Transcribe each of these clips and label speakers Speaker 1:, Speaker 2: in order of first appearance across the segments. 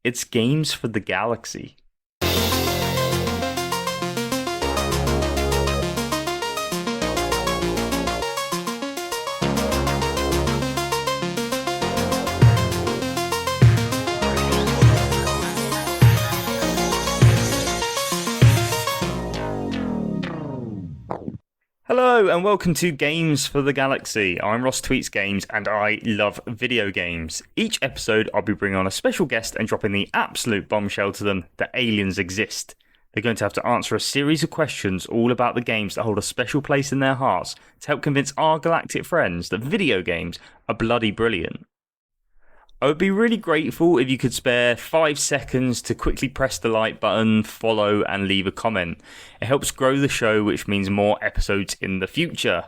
Speaker 1: It's Games for the Galaxy. Hello and welcome to Games for the Galaxy. I'm Ross Tweets Games and I love video games. Each episode I'll be bringing on a special guest and dropping the absolute bombshell to them that aliens exist. They're going to have to answer a series of questions all about the games that hold a special place in their hearts to help convince our galactic friends that video games are bloody brilliant. I would be really grateful if you could spare 5 seconds to quickly press the like button, follow and leave a comment. It helps grow the show, which means more episodes in the future.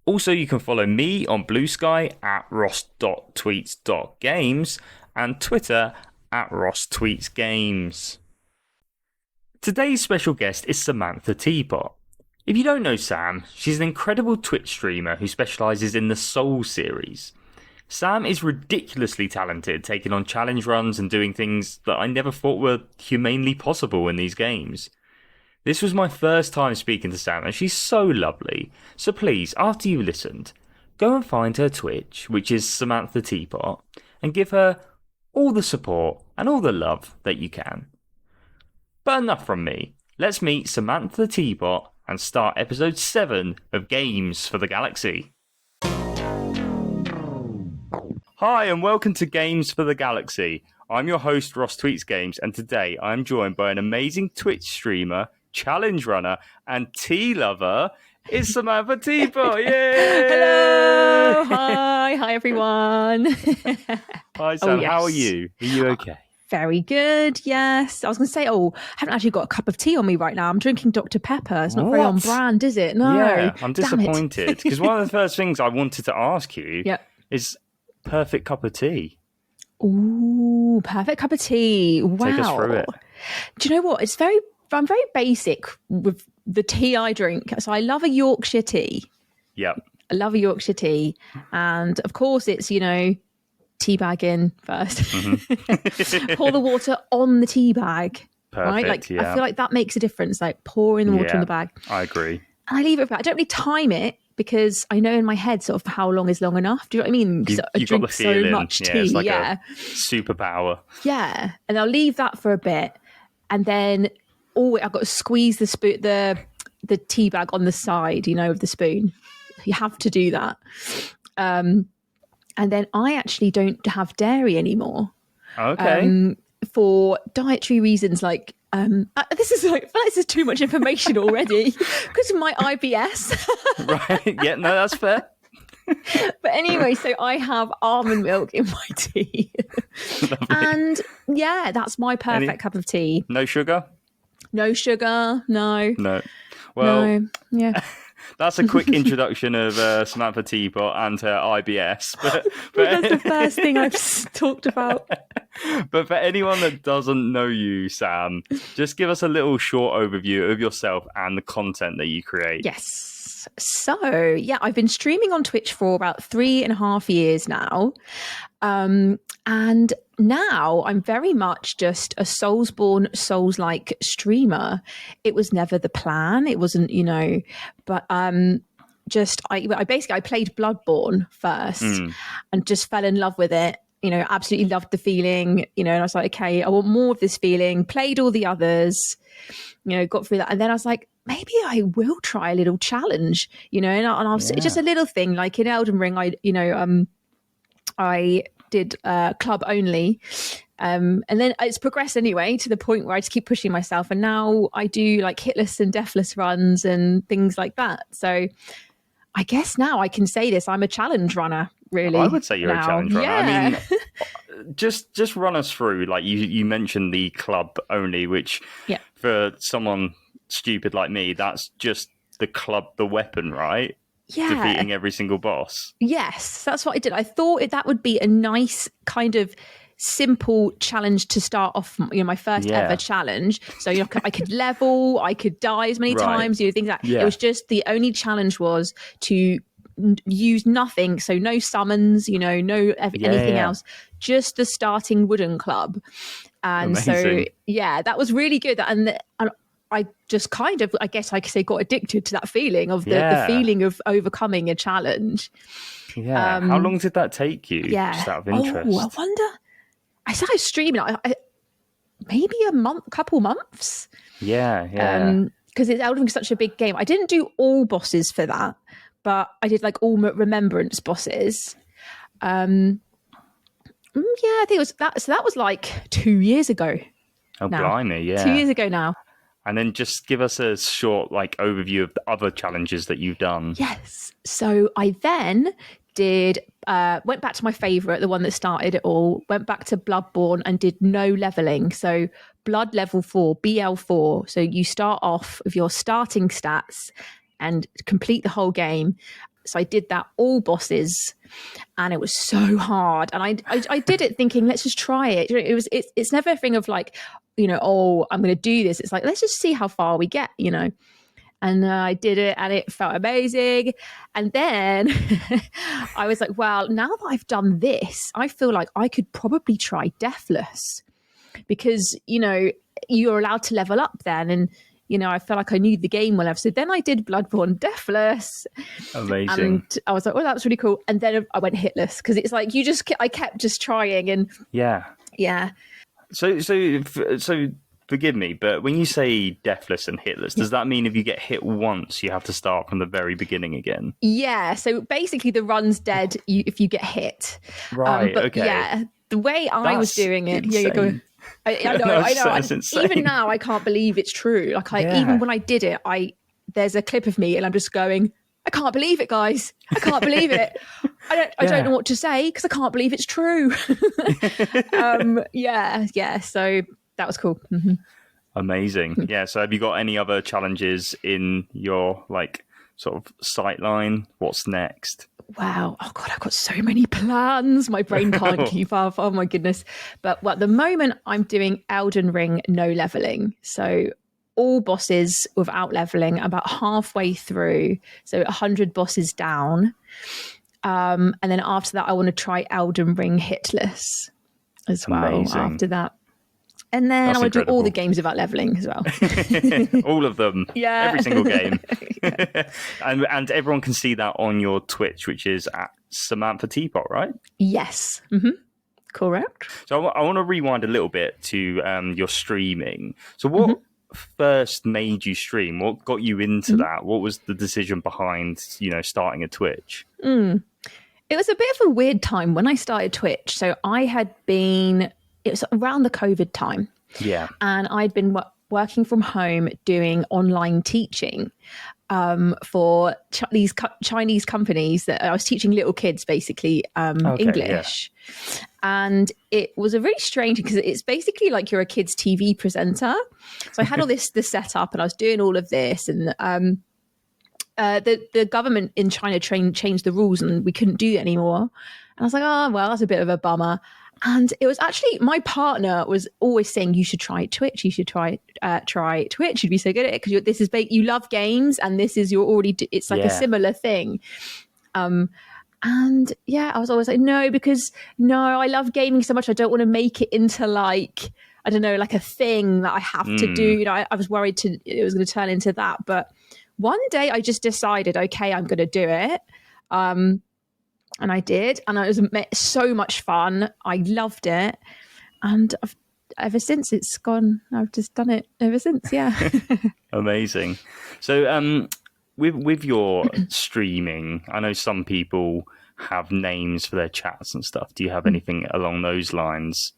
Speaker 1: Also, you can follow me on Blue Sky at ross.tweets.games and Twitter at rosstweetsgames. Today's special guest is Samantha Teapot. If you don't know Sam, she's an incredible Twitch streamer who specialises in the Soul series. Sam is ridiculously talented, taking on challenge runs and doing things that I never thought were humanely possible in these games. This was my first time speaking to Sam and she's so lovely. So please, after you've listened, go and find her Twitch, which is Samantha Teapot, and give her all the support and all the love that you can. But enough from me. Let's meet Samantha Teapot and start episode 7 of Games for the Galaxy. Hi and welcome to Games for the Galaxy. I'm your host Ross Tweets Games and today I'm joined by an amazing Twitch streamer, challenge runner and tea lover. It's Samantha Teapot. Yay!
Speaker 2: Hello! Hi everyone.
Speaker 1: Hi Sam, How are you? Are you okay?
Speaker 2: Very good, yes. I was going to say, I haven't actually got a cup of tea on me right now. I'm drinking Dr. Pepper. It's not very on brand, is it? No.
Speaker 1: Yeah, I'm disappointed because one of the first things I wanted to ask you is perfect cup of tea.
Speaker 2: Ooh, perfect cup of tea. Wow.
Speaker 1: Take us through it.
Speaker 2: Do you know what? I'm very basic with the tea I drink. So I love a Yorkshire tea.
Speaker 1: Yep.
Speaker 2: I love a Yorkshire tea. And of course it's, tea bag in first. Mm-hmm. Pour the water on the tea bag.
Speaker 1: Perfect,
Speaker 2: right? I feel like that makes a difference, like pouring the water in the bag.
Speaker 1: I agree.
Speaker 2: And I leave it for, I don't really time it because I know in my head sort of how long is long enough. Do you know what I mean? Because I drink so much tea.
Speaker 1: It's like a superpower.
Speaker 2: Yeah. And I'll leave that for a bit. And then I've got to squeeze the tea bag on the side, of the spoon. You have to do that. And then I actually don't have dairy anymore.
Speaker 1: Okay.
Speaker 2: For dietary reasons, like this is too much information already because of my IBS.
Speaker 1: Right. Yeah. No, that's fair.
Speaker 2: But anyway, so I have almond milk in my tea, and that's my perfect cup of tea.
Speaker 1: No sugar.
Speaker 2: No sugar. No.
Speaker 1: No. Well.
Speaker 2: No. Yeah.
Speaker 1: That's a quick introduction of Samantha Teapot and her IBS. But
Speaker 2: that's the first thing I've talked about.
Speaker 1: But for anyone that doesn't know you, Sam, just give us a little short overview of yourself and the content that you create.
Speaker 2: Yes. So, I've been streaming on Twitch for about 3.5 years now. And now I'm very much just a Soulsborne, Souls-like streamer. It was never the plan. It wasn't, but I played Bloodborne first and just fell in love with it. Absolutely loved the feeling, and I was like, okay, I want more of this feeling. Played all the others, got through that. And then I was like, maybe I will try a little challenge, and it's just a little thing. Like in Elden Ring, I did club only. And then it's progressed anyway to the point where I just keep pushing myself. And now I do like hitless and deathless runs and things like that. So I guess now I can say this. I'm a challenge runner, really.
Speaker 1: I would say you're a challenge runner.
Speaker 2: Yeah.
Speaker 1: I mean, just run us through, like you mentioned the club only, which for someone stupid like me, that's just the weapon, right?
Speaker 2: Yeah.
Speaker 1: Defeating every single boss.
Speaker 2: Yes, that's what I did. I thought that would be a nice kind of simple challenge to start off, my first ever challenge. So I could level, I could die as many times, things like that. It was just the only challenge was to use nothing, so no summons, no anything else, just the starting wooden club. And
Speaker 1: Amazing.
Speaker 2: so, yeah, that was really good. And I just kind of, I guess I could say, got addicted to that feeling of the
Speaker 1: Yeah.
Speaker 2: feeling of overcoming a challenge.
Speaker 1: Yeah. How long did that take you?
Speaker 2: Yeah.
Speaker 1: Just out of
Speaker 2: Oh, I
Speaker 1: interest.
Speaker 2: wonder. I started streaming maybe a month, couple months.
Speaker 1: Yeah. Yeah.
Speaker 2: Because it's Elden Ring is such a big game. I didn't do all bosses for that, but I did like all remembrance bosses. Yeah, I think it was that. So that was like 2 years ago
Speaker 1: Oh,
Speaker 2: now.
Speaker 1: blimey.
Speaker 2: 2 years
Speaker 1: Yeah.
Speaker 2: ago now.
Speaker 1: And then just give us a short like overview of the other challenges that you've done.
Speaker 2: Yes. So I then did went back to my favorite, the one that started it all. Went back to Bloodborne and did no leveling. So Blood level 4, BL4. So you start off with your starting stats and complete the whole game. So I did that all bosses, and it was so hard. And I did it thinking, let's just try it. It's never a thing of like, oh, I'm going to do this. It's like, let's just see how far we get, And I did it, and it felt amazing. And then I was like, well, now that I've done this, I feel like I could probably try Deathless, because, you're allowed to level up then. And, I felt like I knew the game well enough. So then I did Bloodborne Deathless.
Speaker 1: Amazing.
Speaker 2: And I was like, oh, that was really cool. And then I went hitless, because it's like, I kept just trying. And
Speaker 1: Yeah.
Speaker 2: yeah.
Speaker 1: So forgive me, but when you say deathless and hitless, does that mean if you get hit once, you have to start from the very beginning again?
Speaker 2: Yeah. So basically the run's dead if you get hit.
Speaker 1: Right.
Speaker 2: But
Speaker 1: okay.
Speaker 2: yeah, the way I was doing it. Yeah, you go.
Speaker 1: Insane.
Speaker 2: I know.
Speaker 1: That's insane.
Speaker 2: Even now, I can't believe it's true. Like, even when I did it, there's a clip of me, and I'm just going, I can't believe it, guys. I can't believe it. I don't know what to say, because I can't believe it's true. Yeah. So that was cool. Mm-hmm.
Speaker 1: Amazing. Yeah. So have you got any other challenges in your like sort of sight line? What's next?
Speaker 2: Wow. Oh God, I've got so many plans. My brain can't keep up. Oh my goodness. But at the moment I'm doing Elden Ring no leveling. So all bosses without leveling, about halfway through. So 100 bosses down. And then after that, I want to try Elden Ring hitless as well.
Speaker 1: Amazing.
Speaker 2: After that. And then I want to do all the games without leveling as well.
Speaker 1: All of them.
Speaker 2: Yeah.
Speaker 1: Every single game. and everyone can see that on your Twitch, which is at Samantha Teapot, right?
Speaker 2: Yes. Mm-hmm. Correct.
Speaker 1: So I want to rewind a little bit to your streaming. So what first made you stream? What got you into that? What was the decision behind, starting a Twitch?
Speaker 2: It was a bit of a weird time when I started Twitch. So it was around the COVID time.
Speaker 1: Yeah.
Speaker 2: And I'd been working from home doing online teaching for these Chinese companies that I was teaching little kids, basically, English. Yeah. And it was a really strange, because it's basically like you're a kid's TV presenter. So I had all the set up, and I was doing all of this, and the government in China changed the rules, and we couldn't do it anymore. And I was like, oh, well, that's a bit of a bummer. And it was actually, my partner was always saying, you should try Twitch. You should try Twitch. You'd be so good at it, because this is you love games, and this is it's like a similar thing. And yeah, I was always like, no, because I love gaming so much. I don't want to make it into like, I don't know, like a thing that I have to do. I was worried it was going to turn into that. But one day I just decided, okay, I'm going to do it. And I did, and it was so much fun. I loved it, and ever since it's gone. I've just done it ever since. Yeah.
Speaker 1: Amazing. So, with your streaming, I know some people have names for their chats and stuff. Do you have anything along those lines?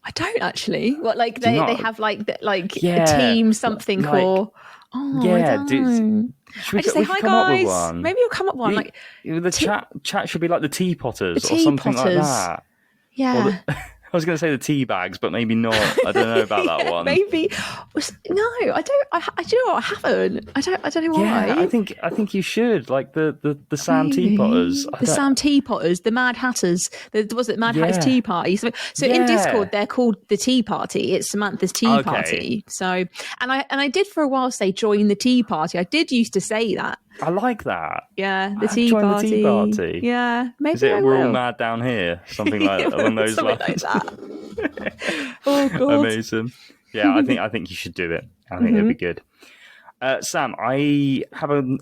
Speaker 2: I don't actually. What, like they have like a team something
Speaker 1: like,
Speaker 2: or. Oh, yeah, I don't. I just say, hi guys. Maybe you'll come up with one.
Speaker 1: The chat should be like the Teapotters or something like that.
Speaker 2: Yeah.
Speaker 1: I was going to say the tea bags, but maybe not. I don't know about that one.
Speaker 2: Maybe no. I don't. I do you know what? I haven't. I don't know why.
Speaker 1: Yeah, I think you should, like the Sam Teapotters.
Speaker 2: The Sam Teapotters, the Mad Hatters. Was it Mad Hatters Tea Party? So in Discord they're called the Tea Party. It's Samantha's Tea Party. So and I did for a while say join the Tea Party. I did used to say that.
Speaker 1: I like that.
Speaker 2: Yeah, the
Speaker 1: I've
Speaker 2: tea
Speaker 1: joined
Speaker 2: party.
Speaker 1: the tea party.
Speaker 2: Yeah, maybe
Speaker 1: Is it
Speaker 2: I
Speaker 1: we're all
Speaker 2: will.
Speaker 1: mad down here? Something like along those
Speaker 2: Something
Speaker 1: lines.
Speaker 2: like that. Oh God.
Speaker 1: Amazing. Yeah, I think you should do it. I think it'd be good. Sam, I have an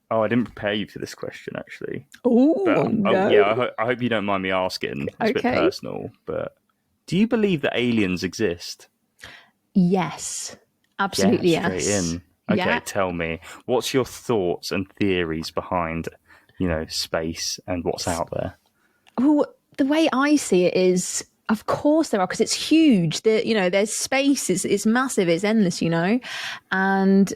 Speaker 1: I didn't prepare you for this question actually.
Speaker 2: Oh
Speaker 1: But
Speaker 2: no.
Speaker 1: I hope you don't mind me asking. It's a bit
Speaker 2: Okay.
Speaker 1: personal, but do you believe that aliens exist?
Speaker 2: Yes.
Speaker 1: Yeah,
Speaker 2: Absolutely
Speaker 1: straight
Speaker 2: yes.
Speaker 1: in. Okay,
Speaker 2: Yeah.
Speaker 1: tell me, what's your thoughts and theories behind, space and what's out there?
Speaker 2: Well, the way I see it is, of course there are, because it's huge. There's space. It's massive. It's endless. And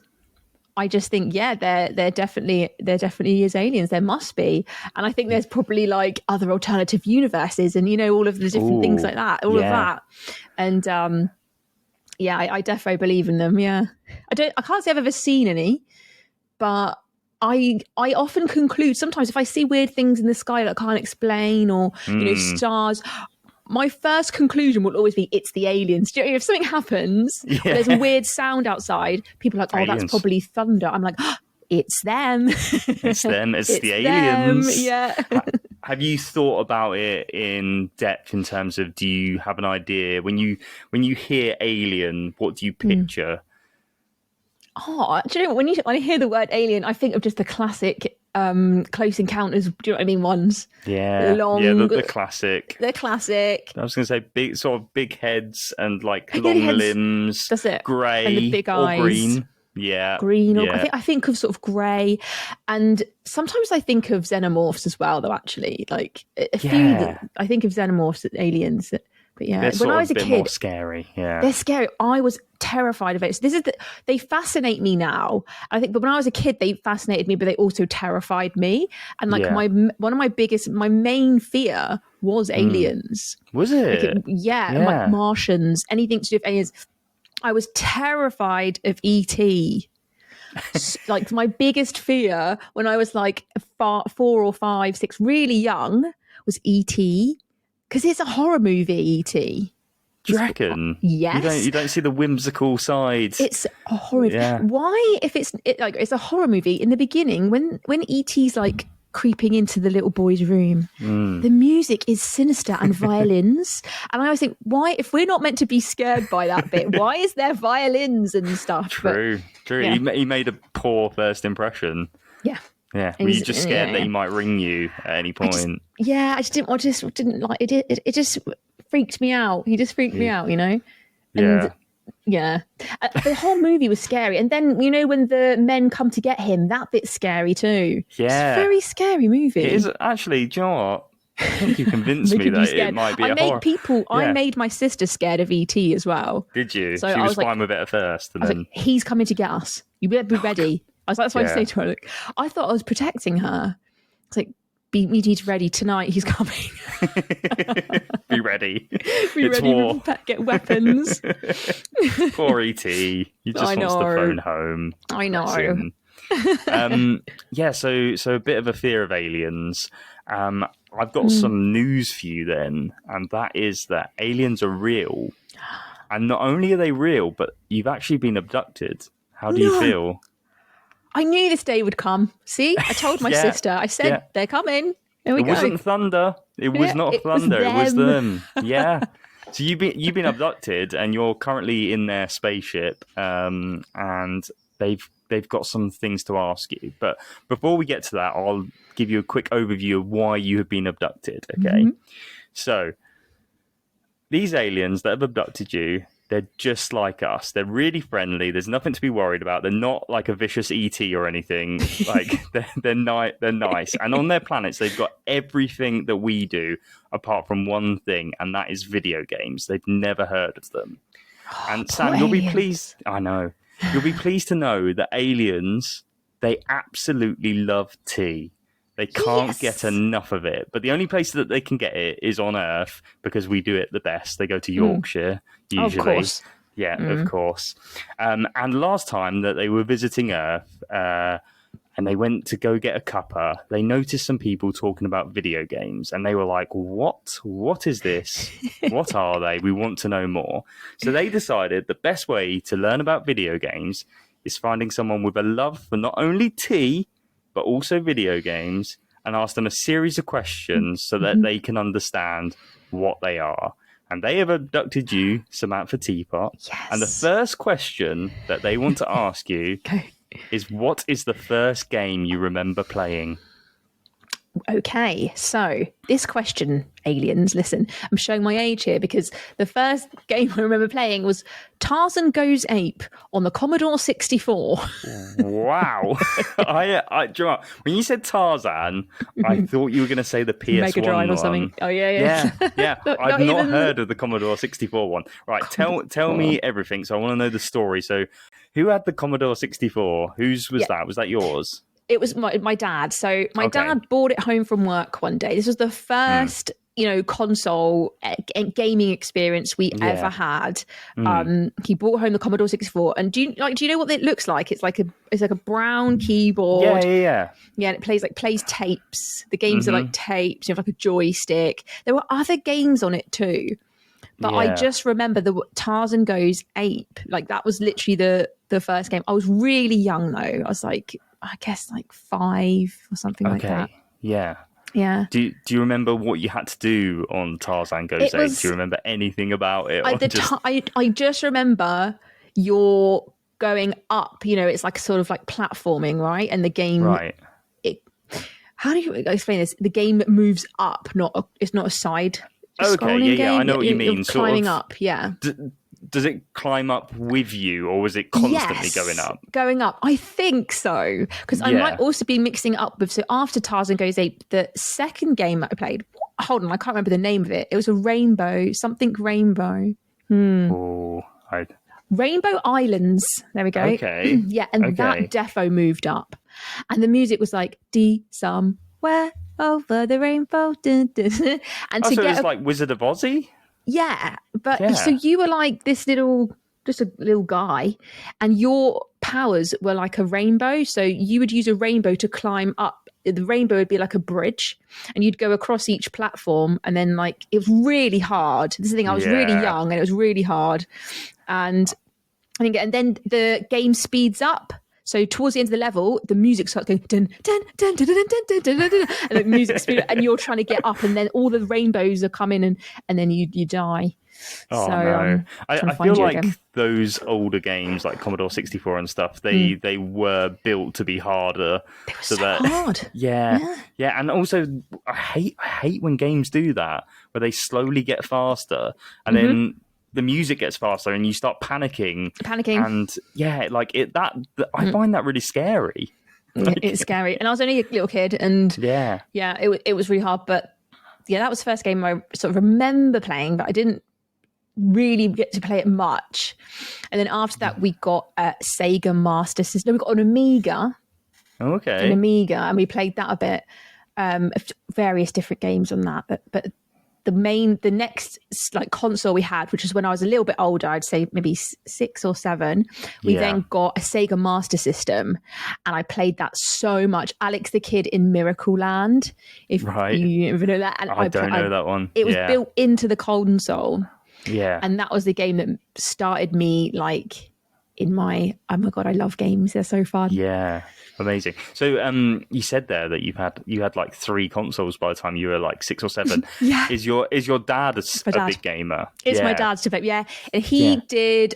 Speaker 2: I just think, yeah, there definitely is aliens. There must be, and I think there's probably like other alternative universes, and all of the different things like that. All of that, and yeah, I definitely believe in them. Yeah, I can't say I've ever seen any, but I often conclude sometimes if I see weird things in the sky that I can't explain, or stars, my first conclusion will always be it's the aliens. Do you know, if something happens, or there's a weird sound outside, people are like, oh,
Speaker 1: Aliens.
Speaker 2: that's probably thunder. I'm like, oh, it's them.
Speaker 1: It's them. It's the aliens.
Speaker 2: Them. Yeah.
Speaker 1: Have you thought about it in depth in terms of, do you have an idea when you hear alien, what do you picture?
Speaker 2: Oh, do you know when I hear the word alien, I think of just the classic Close Encounters. Do you know what I mean? Ones.
Speaker 1: Yeah, the classic.
Speaker 2: The classic.
Speaker 1: I was going to say big heads and like
Speaker 2: Big
Speaker 1: long
Speaker 2: heads.
Speaker 1: limbs.
Speaker 2: That's it.
Speaker 1: Grey
Speaker 2: And the big eyes.
Speaker 1: or green. Yeah,
Speaker 2: green.
Speaker 1: Yeah.
Speaker 2: Or I think of sort of grey, and sometimes I think of xenomorphs as well. Though actually, like a few, I think of xenomorphs, aliens. But yeah,
Speaker 1: they're
Speaker 2: when I was a
Speaker 1: bit
Speaker 2: kid,
Speaker 1: more scary. Yeah,
Speaker 2: they're scary. I was terrified of it. So they fascinate me now. I think, but when I was a kid, they fascinated me, but they also terrified me. And like my main fear was aliens.
Speaker 1: Was it?
Speaker 2: And like Martians, anything to do with aliens. I was terrified of ET. Like my biggest fear when I was like 4 or 5, 6, really young, was ET. Because it's a horror movie, E.T.
Speaker 1: Do you reckon?
Speaker 2: Yes.
Speaker 1: You don't see the whimsical side.
Speaker 2: It's a horror.
Speaker 1: Yeah.
Speaker 2: Why, if it's a horror movie, in the beginning, when E.T.'s like creeping into the little boy's room, the music is sinister and violins. And I always think, why, if we're not meant to be scared by that bit, why is there violins and stuff?
Speaker 1: True. Yeah. He made a poor first impression.
Speaker 2: Yeah.
Speaker 1: Yeah, were you just scared that he might ring you at any point?
Speaker 2: I just didn't like it. It just freaked me out. He just freaked me out, And, the whole movie was scary. And then, when the men come to get him, that bit's scary too.
Speaker 1: Yeah.
Speaker 2: It's a very scary movie.
Speaker 1: It is actually, do you know what? I think you convinced me that it might be a horror.
Speaker 2: I made my sister scared of ET as well.
Speaker 1: Did you?
Speaker 2: So
Speaker 1: she was
Speaker 2: like,
Speaker 1: fine with it at first. And
Speaker 2: I was
Speaker 1: then...
Speaker 2: like, he's coming to get us. You better be ready. That's what I say to her. Like, I thought I was protecting her. It's like, we need ready tonight. He's coming.
Speaker 1: Be ready.
Speaker 2: Be
Speaker 1: it's
Speaker 2: ready.
Speaker 1: war.
Speaker 2: Get weapons.
Speaker 1: Poor ET. He just wants to phone home.
Speaker 2: I know.
Speaker 1: So a bit of a fear of aliens. I've got some news for you then, and that is that aliens are real. And not only are they real, but you've actually been abducted. How do you feel?
Speaker 2: I knew this day would come. See, I told my sister. I said, they're coming. There we go.
Speaker 1: It wasn't thunder. It was not thunder. It was them. Yeah. So you've been abducted, and you're currently in their spaceship, and they've got some things to ask you. But before we get to that, I'll give you a quick overview of why you have been abducted. Okay. So these aliens that have abducted you, they're just like us. They're really friendly. There's nothing to be worried about. They're not like a vicious ET or anything. Like they're nice. And on their planets, they've got everything that we do, apart from one thing, and that is video games. They've never heard of them. And Sam, you'll be pleased. I know. You'll be pleased to know that aliens, they absolutely love tea. They can't get enough of it. But the only place that they can get it is on Earth, because we do it the best. They go to Yorkshire, usually.
Speaker 2: Of course.
Speaker 1: Yeah, of course. And last time that they were visiting Earth, and they went to go get a cuppa, they noticed some people talking about video games. And they were like, what? What is this? What are they? We want to know more. So they decided the best way to learn about video games is finding someone with a love for not only tea, but also video games, and ask them a series of questions so that they can understand what they are. And they have abducted you, Samantha Teapot.
Speaker 2: Yes.
Speaker 1: And the first question that they want to ask you is, what is the first game you remember playing?
Speaker 2: Okay, so this question, aliens, listen, I'm showing my age here because the first game I remember playing was Tarzan Goes Ape on the Commodore 64.
Speaker 1: Wow. Do you know what? When you said Tarzan, I thought you were going to say the PS1
Speaker 2: Mega Drive or something. Oh, yeah.
Speaker 1: Yeah. I've not heard of the Commodore 64 one. Right, tell me everything. So I want to know the story. So who had the Commodore 64? Whose was that? Was that yours?
Speaker 2: It was my dad. So my dad brought it home from work one day. This was the first, console gaming experience we ever had. He brought home the Commodore 64. And do you know what it looks like? It's like a brown keyboard.
Speaker 1: Yeah.
Speaker 2: Yeah, and it plays tapes. The games are like tapes. You have like a joystick. There were other games on it too. But I just remember the Tarzan Goes Ape. Like that was literally the first game. I was really young though. I was like, I guess like 5 or something like that.
Speaker 1: Yeah.
Speaker 2: Yeah.
Speaker 1: Do you remember what you had to do on Tarzan Goes Ape? Do you remember anything about it?
Speaker 2: I just remember you're going up. It's like sort of like platforming, right? And the game.
Speaker 1: Right.
Speaker 2: How do you explain this? The game moves up. It's not a side.
Speaker 1: Okay. Yeah. I know what you mean.
Speaker 2: You're climbing up. Yeah.
Speaker 1: Does it climb up with you, or was it constantly going up?
Speaker 2: Going up. I think so. Because I might also be mixing it up with... So after Tarzan Goes Ape, the second game that I played... Hold on, I can't remember the name of it. It was a rainbow. Something rainbow. Rainbow Islands. There we go.
Speaker 1: Okay.
Speaker 2: Yeah, and that defo moved up. And the music was like, somewhere over the rainbow. Dun, dun. And
Speaker 1: so it's like Wizard of Ozzy?
Speaker 2: Yeah, but so you were like just a little guy, and your powers were like a rainbow. So you would use a rainbow to climb up. The rainbow would be like a bridge, and you'd go across each platform. And then it was really hard. This is the thing. I was really young, and it was really hard. And then the game speeds up. So towards the end of the level, the music starts going dun dun dun dun dun dun dun dun dun, dun, and the music speeds, and you're trying to get up, and then all the rainbows are coming, and then you die.
Speaker 1: Oh no! I feel like those older games, like Commodore 64 and stuff, they were built to be harder.
Speaker 2: They were so hard.
Speaker 1: Yeah, and also I hate when games do that, where they slowly get faster, and then the music gets faster and you start panicking. And I find that really scary.
Speaker 2: It's scary. And I was only a little kid, and it was really hard. But that was the first game I sort of remember playing, but I didn't really get to play it much. And then after that, we got a Sega Master System. We got an Amiga.
Speaker 1: Okay.
Speaker 2: An Amiga, and we played that a bit. Various different games on that, but the next console we had, which was when I was a little bit older, I'd say maybe 6 or 7, we then got a Sega Master System, and I played that so much. Alex the Kid in Miracle Land, if you ever know that. And
Speaker 1: I don't know that one.
Speaker 2: It was built into the console.
Speaker 1: Yeah.
Speaker 2: And that was the game that started me in my, oh my God, I love games. They're so fun.
Speaker 1: Yeah. Amazing. So you said there that you had like 3 consoles by the time you were like 6 or 7.
Speaker 2: Yeah.
Speaker 1: Is your dad a big gamer?
Speaker 2: It's my dad's debate. Yeah. And he did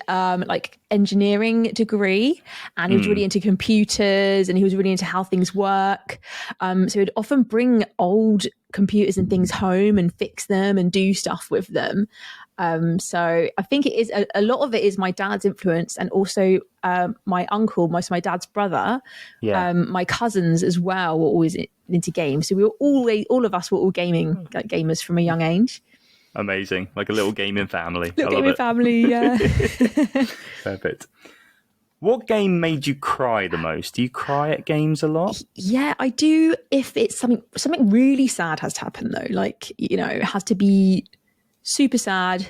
Speaker 2: engineering degree, and he was really into computers, and he was really into how things work. So he'd often bring old computers and things home and fix them and do stuff with them. So I think it is a lot of it is my dad's influence, and also my uncle, my dad's brother, my cousins as well were always into games. So we were all of us were all gamers from a young age.
Speaker 1: Amazing, like a little gaming family.
Speaker 2: Family, yeah.
Speaker 1: Perfect. What game made you cry the most? Do you cry at games a lot?
Speaker 2: Yeah, I do. If it's something really sad has to happen though, it has to be super sad.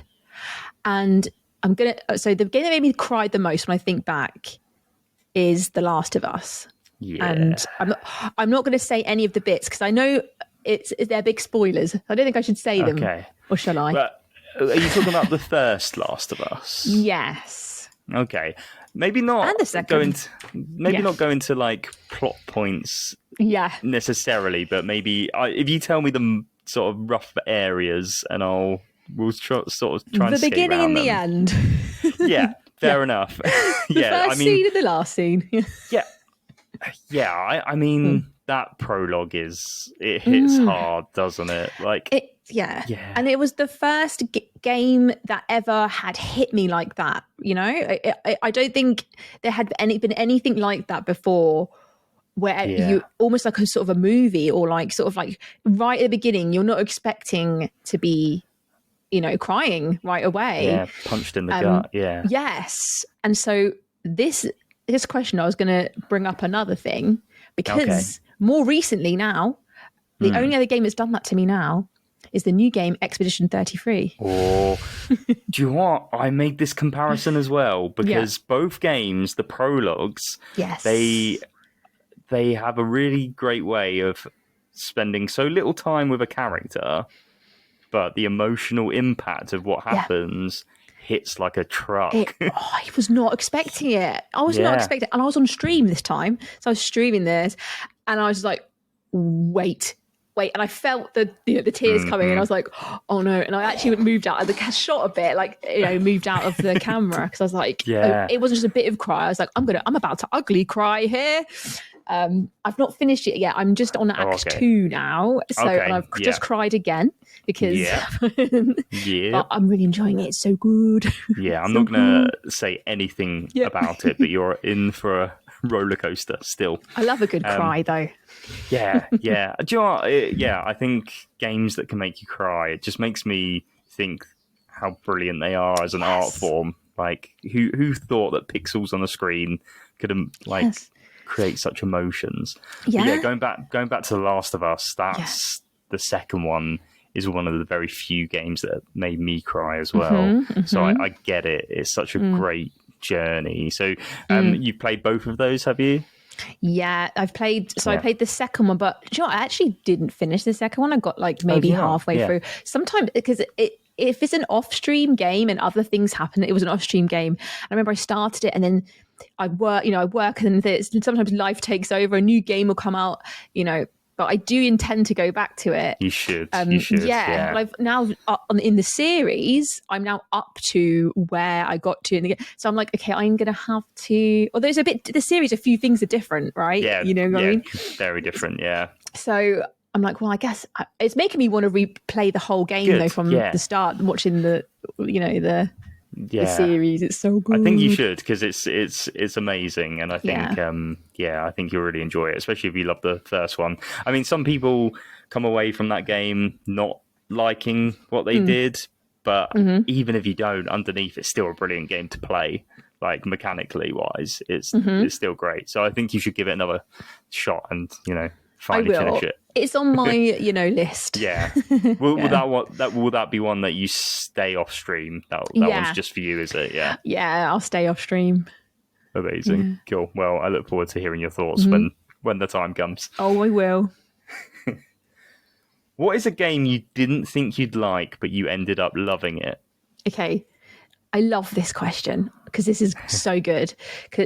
Speaker 2: And so the game that made me cry the most when I think back is The Last of Us.
Speaker 1: Yeah.
Speaker 2: And I'm not going to say any of the bits because I know they're big spoilers. I don't think I should say them.
Speaker 1: Okay.
Speaker 2: Or shall I?
Speaker 1: But are you talking about the first Last of Us?
Speaker 2: Yes.
Speaker 1: Okay. maybe not
Speaker 2: And the second.
Speaker 1: not go into like plot points
Speaker 2: Yeah.
Speaker 1: necessarily, but maybe if you tell me the sort of rough areas, and we'll sort of try and
Speaker 2: The
Speaker 1: skate
Speaker 2: beginning
Speaker 1: around
Speaker 2: and the
Speaker 1: them.
Speaker 2: end.
Speaker 1: Yeah, fair enough.
Speaker 2: The first scene and the last scene.
Speaker 1: Yeah. I mean, that prologue it hits hard, doesn't it? Like,
Speaker 2: yeah. And it was the first game that ever had hit me like that. You know, I don't think there had been anything like that before, where you almost like a sort of a movie, or like sort of like right at the beginning, you're not expecting to be, you know, crying right away.
Speaker 1: Yeah, punched in the gut. Yeah.
Speaker 2: Yes. And so this question, I was going to bring up another thing, because more recently now, the only other game that's done that to me now is the new game Expedition 33.
Speaker 1: Oh, do you know what? I made this comparison as well, because both games, the prologues, they have a really great way of spending so little time with a character, but the emotional impact of what happens hits like a truck.
Speaker 2: I was not expecting it. I was not expecting it. And I was on stream this time. So I was streaming this, and I was like, wait. And I felt the tears coming, and I was like, oh no. And I actually moved out of the shot a bit, like, you know, moved out of the camera, because I was like, it wasn't just a bit of cry. I was like, I'm about to ugly cry here. I've not finished it yet. I'm just on Act 2 now. So and I've just cried again, because but I'm really enjoying it. It's so good.
Speaker 1: Yeah, I'm not going to say anything about it, but you're in for a roller coaster still.
Speaker 2: I love a good cry though.
Speaker 1: Yeah. Do you know what? I think games that can make you cry, it just makes me think how brilliant they are as an art form. Like, who thought that pixels on a screen could create such emotions?
Speaker 2: Yeah.
Speaker 1: Going back to The Last of Us, that's the second one, is one of the very few games that made me cry as well. So I get it. It's such a great journey. So you've played both of those, have you?
Speaker 2: Yeah, I've played. So I played the second one, but do you know what? I actually didn't finish the second one. I got like maybe halfway through. Sometimes, because if it's an off-stream game and other things happen, it was an off-stream game. I remember I started it, and then I work, and then sometimes life takes over. A new game will come out, but I do intend to go back to it.
Speaker 1: You should.
Speaker 2: Yeah. I've now in the series, I'm now up to where I got to in the game. So I'm like, okay, I'm going to have to. Although the series, a few things are different, right?
Speaker 1: Yeah.
Speaker 2: You know what I mean?
Speaker 1: Very different. Yeah.
Speaker 2: So I'm like, well, I guess it's making me want to replay the whole game though from the start, watching the series. It's so good.
Speaker 1: I think you should, because it's amazing, and I think I think you'll really enjoy it, especially if you love the first one. I mean, some people come away from that game not liking what they did, but even if you don't, underneath it's still a brilliant game to play. Like, mechanically wise, it's still great. So I think you should give it another shot and finally finish it.
Speaker 2: It's on my list.
Speaker 1: Yeah. Will that be one that you stay off stream? That one's just for you, is it? Yeah.
Speaker 2: Yeah, I'll stay off stream.
Speaker 1: Amazing. Yeah. Cool. Well, I look forward to hearing your thoughts when the time comes.
Speaker 2: Oh, I will.
Speaker 1: What is a game you didn't think you'd like, but you ended up loving it?
Speaker 2: Okay. I love this question, because this is so good.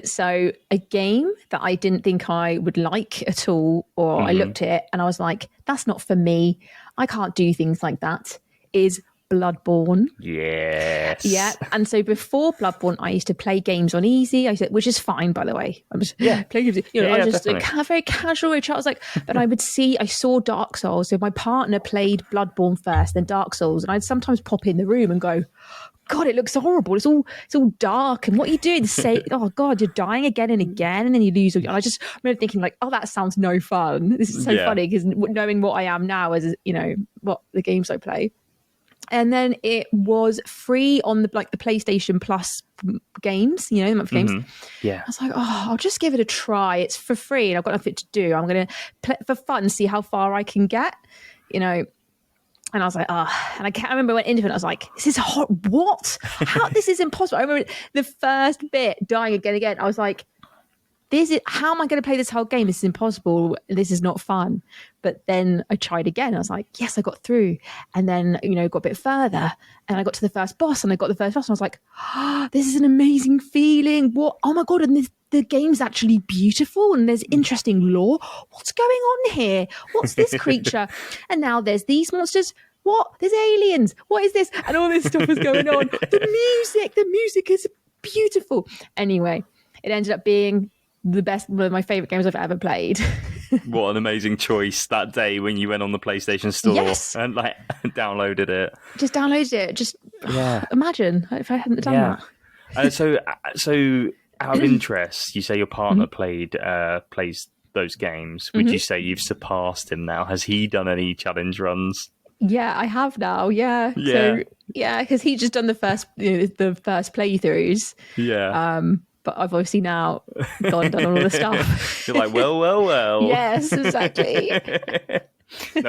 Speaker 2: So a game that I didn't think I would like at all, or I looked at it and I was like, that's not for me, I can't do things like that, is Bloodborne.
Speaker 1: Yes.
Speaker 2: Yeah. And so before Bloodborne, I used to play games on easy, which is fine, by the way. I'm just playing games. I was just a very casual approach. I was like, but I saw Dark Souls. So my partner played Bloodborne first, then Dark Souls. And I'd sometimes pop in the room and go, God, it looks horrible. It's all dark. And what are you doing? Say, oh God, you're dying again and again, and then you lose. And I just remember thinking, like, oh, that sounds no fun. This is so funny, because knowing what I am now as what the games I play. And then it was free on the PlayStation Plus games, the monthly games.
Speaker 1: Yeah.
Speaker 2: I was like, oh, I'll just give it a try. It's for free and I've got nothing to do. I'm going to play for fun, see how far I can get, And I was like, and I remember I went into it, I was like, this is hot. What? How? This is impossible. I remember the first bit, dying again. I was like, how am I going to play this whole game? This is impossible. This is not fun. But then I tried again. I was like, yes, I got through. And then, got a bit further and I got to the first boss and I got the first boss. And I was like, oh, this is an amazing feeling. What? Oh my God. And the game's actually beautiful and there's interesting lore. What's going on here? What's this creature? And now there's these monsters. What? There's aliens. What is this? And all this stuff is going on. The music is beautiful. Anyway, it ended up being one of my favorite games I've ever played.
Speaker 1: What an amazing choice that day when you went on the PlayStation Store and downloaded it.
Speaker 2: Just downloaded it. Just imagine if I hadn't done
Speaker 1: that. So out of interest, you say your partner plays those games. Would you say you've surpassed him now? Has he done any challenge runs?
Speaker 2: Yeah, I have now. Yeah. So because he's just done the first playthroughs.
Speaker 1: Yeah.
Speaker 2: But I've obviously now gone and done all the stuff.
Speaker 1: You're like, well.
Speaker 2: Yes, exactly.
Speaker 1: No,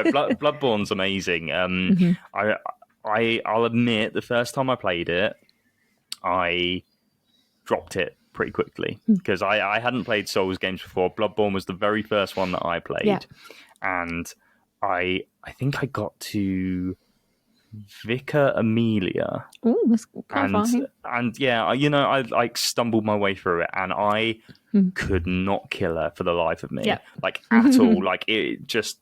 Speaker 1: Bloodborne's amazing. I'll admit, the first time I played it, I dropped it pretty quickly because I hadn't played Souls games before. Bloodborne was the very first one that I played, and I think I got to Vicar Amelia.
Speaker 2: Oh, that's kind of fun.
Speaker 1: And I like stumbled my way through it, and I could not kill her for the life of me, like at all. Like it just,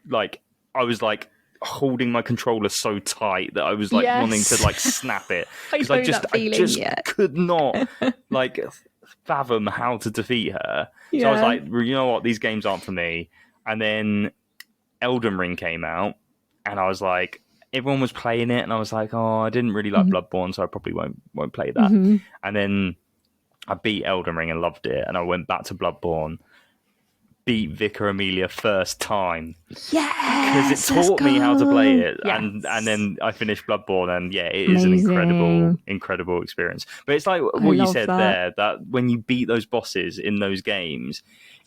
Speaker 1: like I was like holding my controller so tight that I was like wanting to like snap it because I just could not like fathom how to defeat her. So I was like, you know what, these games aren't for me. And then Elden Ring came out, and I was like, everyone was playing it, and I was like, oh, I didn't really like Bloodborne, so I probably won't play that. And then I beat Elden Ring and loved it, and I went back to Bloodborne, beat Vicar Amelia first time.
Speaker 2: Yes,
Speaker 1: because it taught me how to play it, and then I finished Bloodborne, and it is an incredible experience. But it's like what you said there, that when you beat those bosses in those games,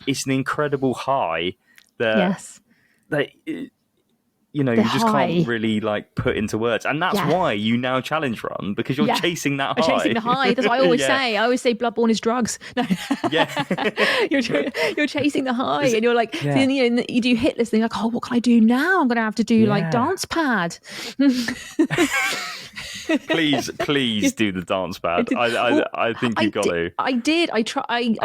Speaker 1: it's an incredible high that you just can't really like put into words, and that's why you now challenge run, because you're chasing that high.
Speaker 2: Chasing the high. That's what I always say. I always say Bloodborne is drugs. No. You're chasing the high, and you're like, then, you do hit list, and you're like, oh, what can I do now? I'm going to have to do like dance pad.
Speaker 1: Please do the dance pad. I think you've got to.
Speaker 2: I did. I tried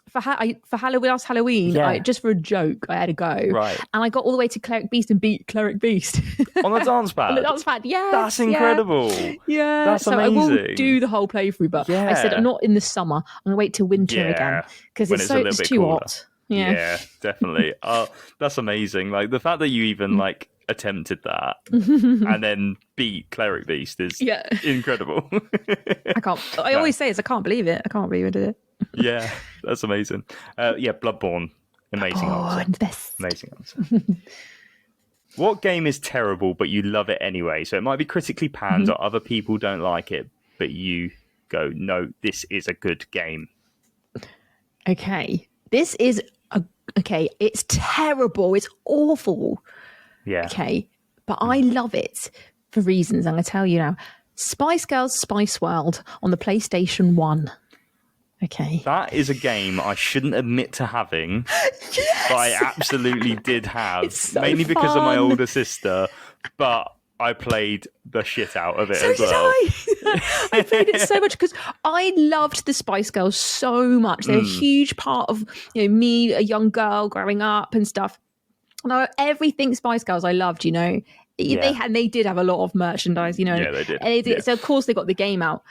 Speaker 2: for Halloween. Last Halloween, just for a joke, I had a go.
Speaker 1: Right.
Speaker 2: And I got all the way to Cleric Beast and beat Cleric Beast
Speaker 1: on the dance pad.
Speaker 2: On the dance pad, yeah.
Speaker 1: That's incredible.
Speaker 2: Yeah,
Speaker 1: that's amazing.
Speaker 2: I will do the whole playthrough, but I said I'm not in the summer. I'm gonna wait till winter again because it's too
Speaker 1: cooler.
Speaker 2: Hot.
Speaker 1: Yeah, definitely. Oh, that's amazing. Like the fact that you even like attempted that and then beat Cleric Beast is incredible.
Speaker 2: I always say I can't believe it. I can't believe I did it.
Speaker 1: Yeah, that's amazing. Bloodborne. Amazing answer.
Speaker 2: Best.
Speaker 1: Amazing answer. What game is terrible but you love it anyway? So it might be critically panned or other people don't like it, but you go, no, this is a good game.
Speaker 2: Okay. This is it's terrible. It's awful.
Speaker 1: Yeah.
Speaker 2: Okay. But I love it for reasons I'm going to tell you now. Spice Girls Spice World on the PlayStation 1. Okay.
Speaker 1: That is a game I shouldn't admit to having, but I absolutely did have.
Speaker 2: It's so
Speaker 1: mainly because of my
Speaker 2: fun.
Speaker 1: older sister, but I played the shit out of it
Speaker 2: So
Speaker 1: as well.
Speaker 2: I played it so much because I loved the Spice Girls so much. They're a huge part of me, a young girl growing up and stuff. And everything Spice Girls I loved, They did have a lot of merchandise,
Speaker 1: Yeah, they did.
Speaker 2: So of course they got the game out.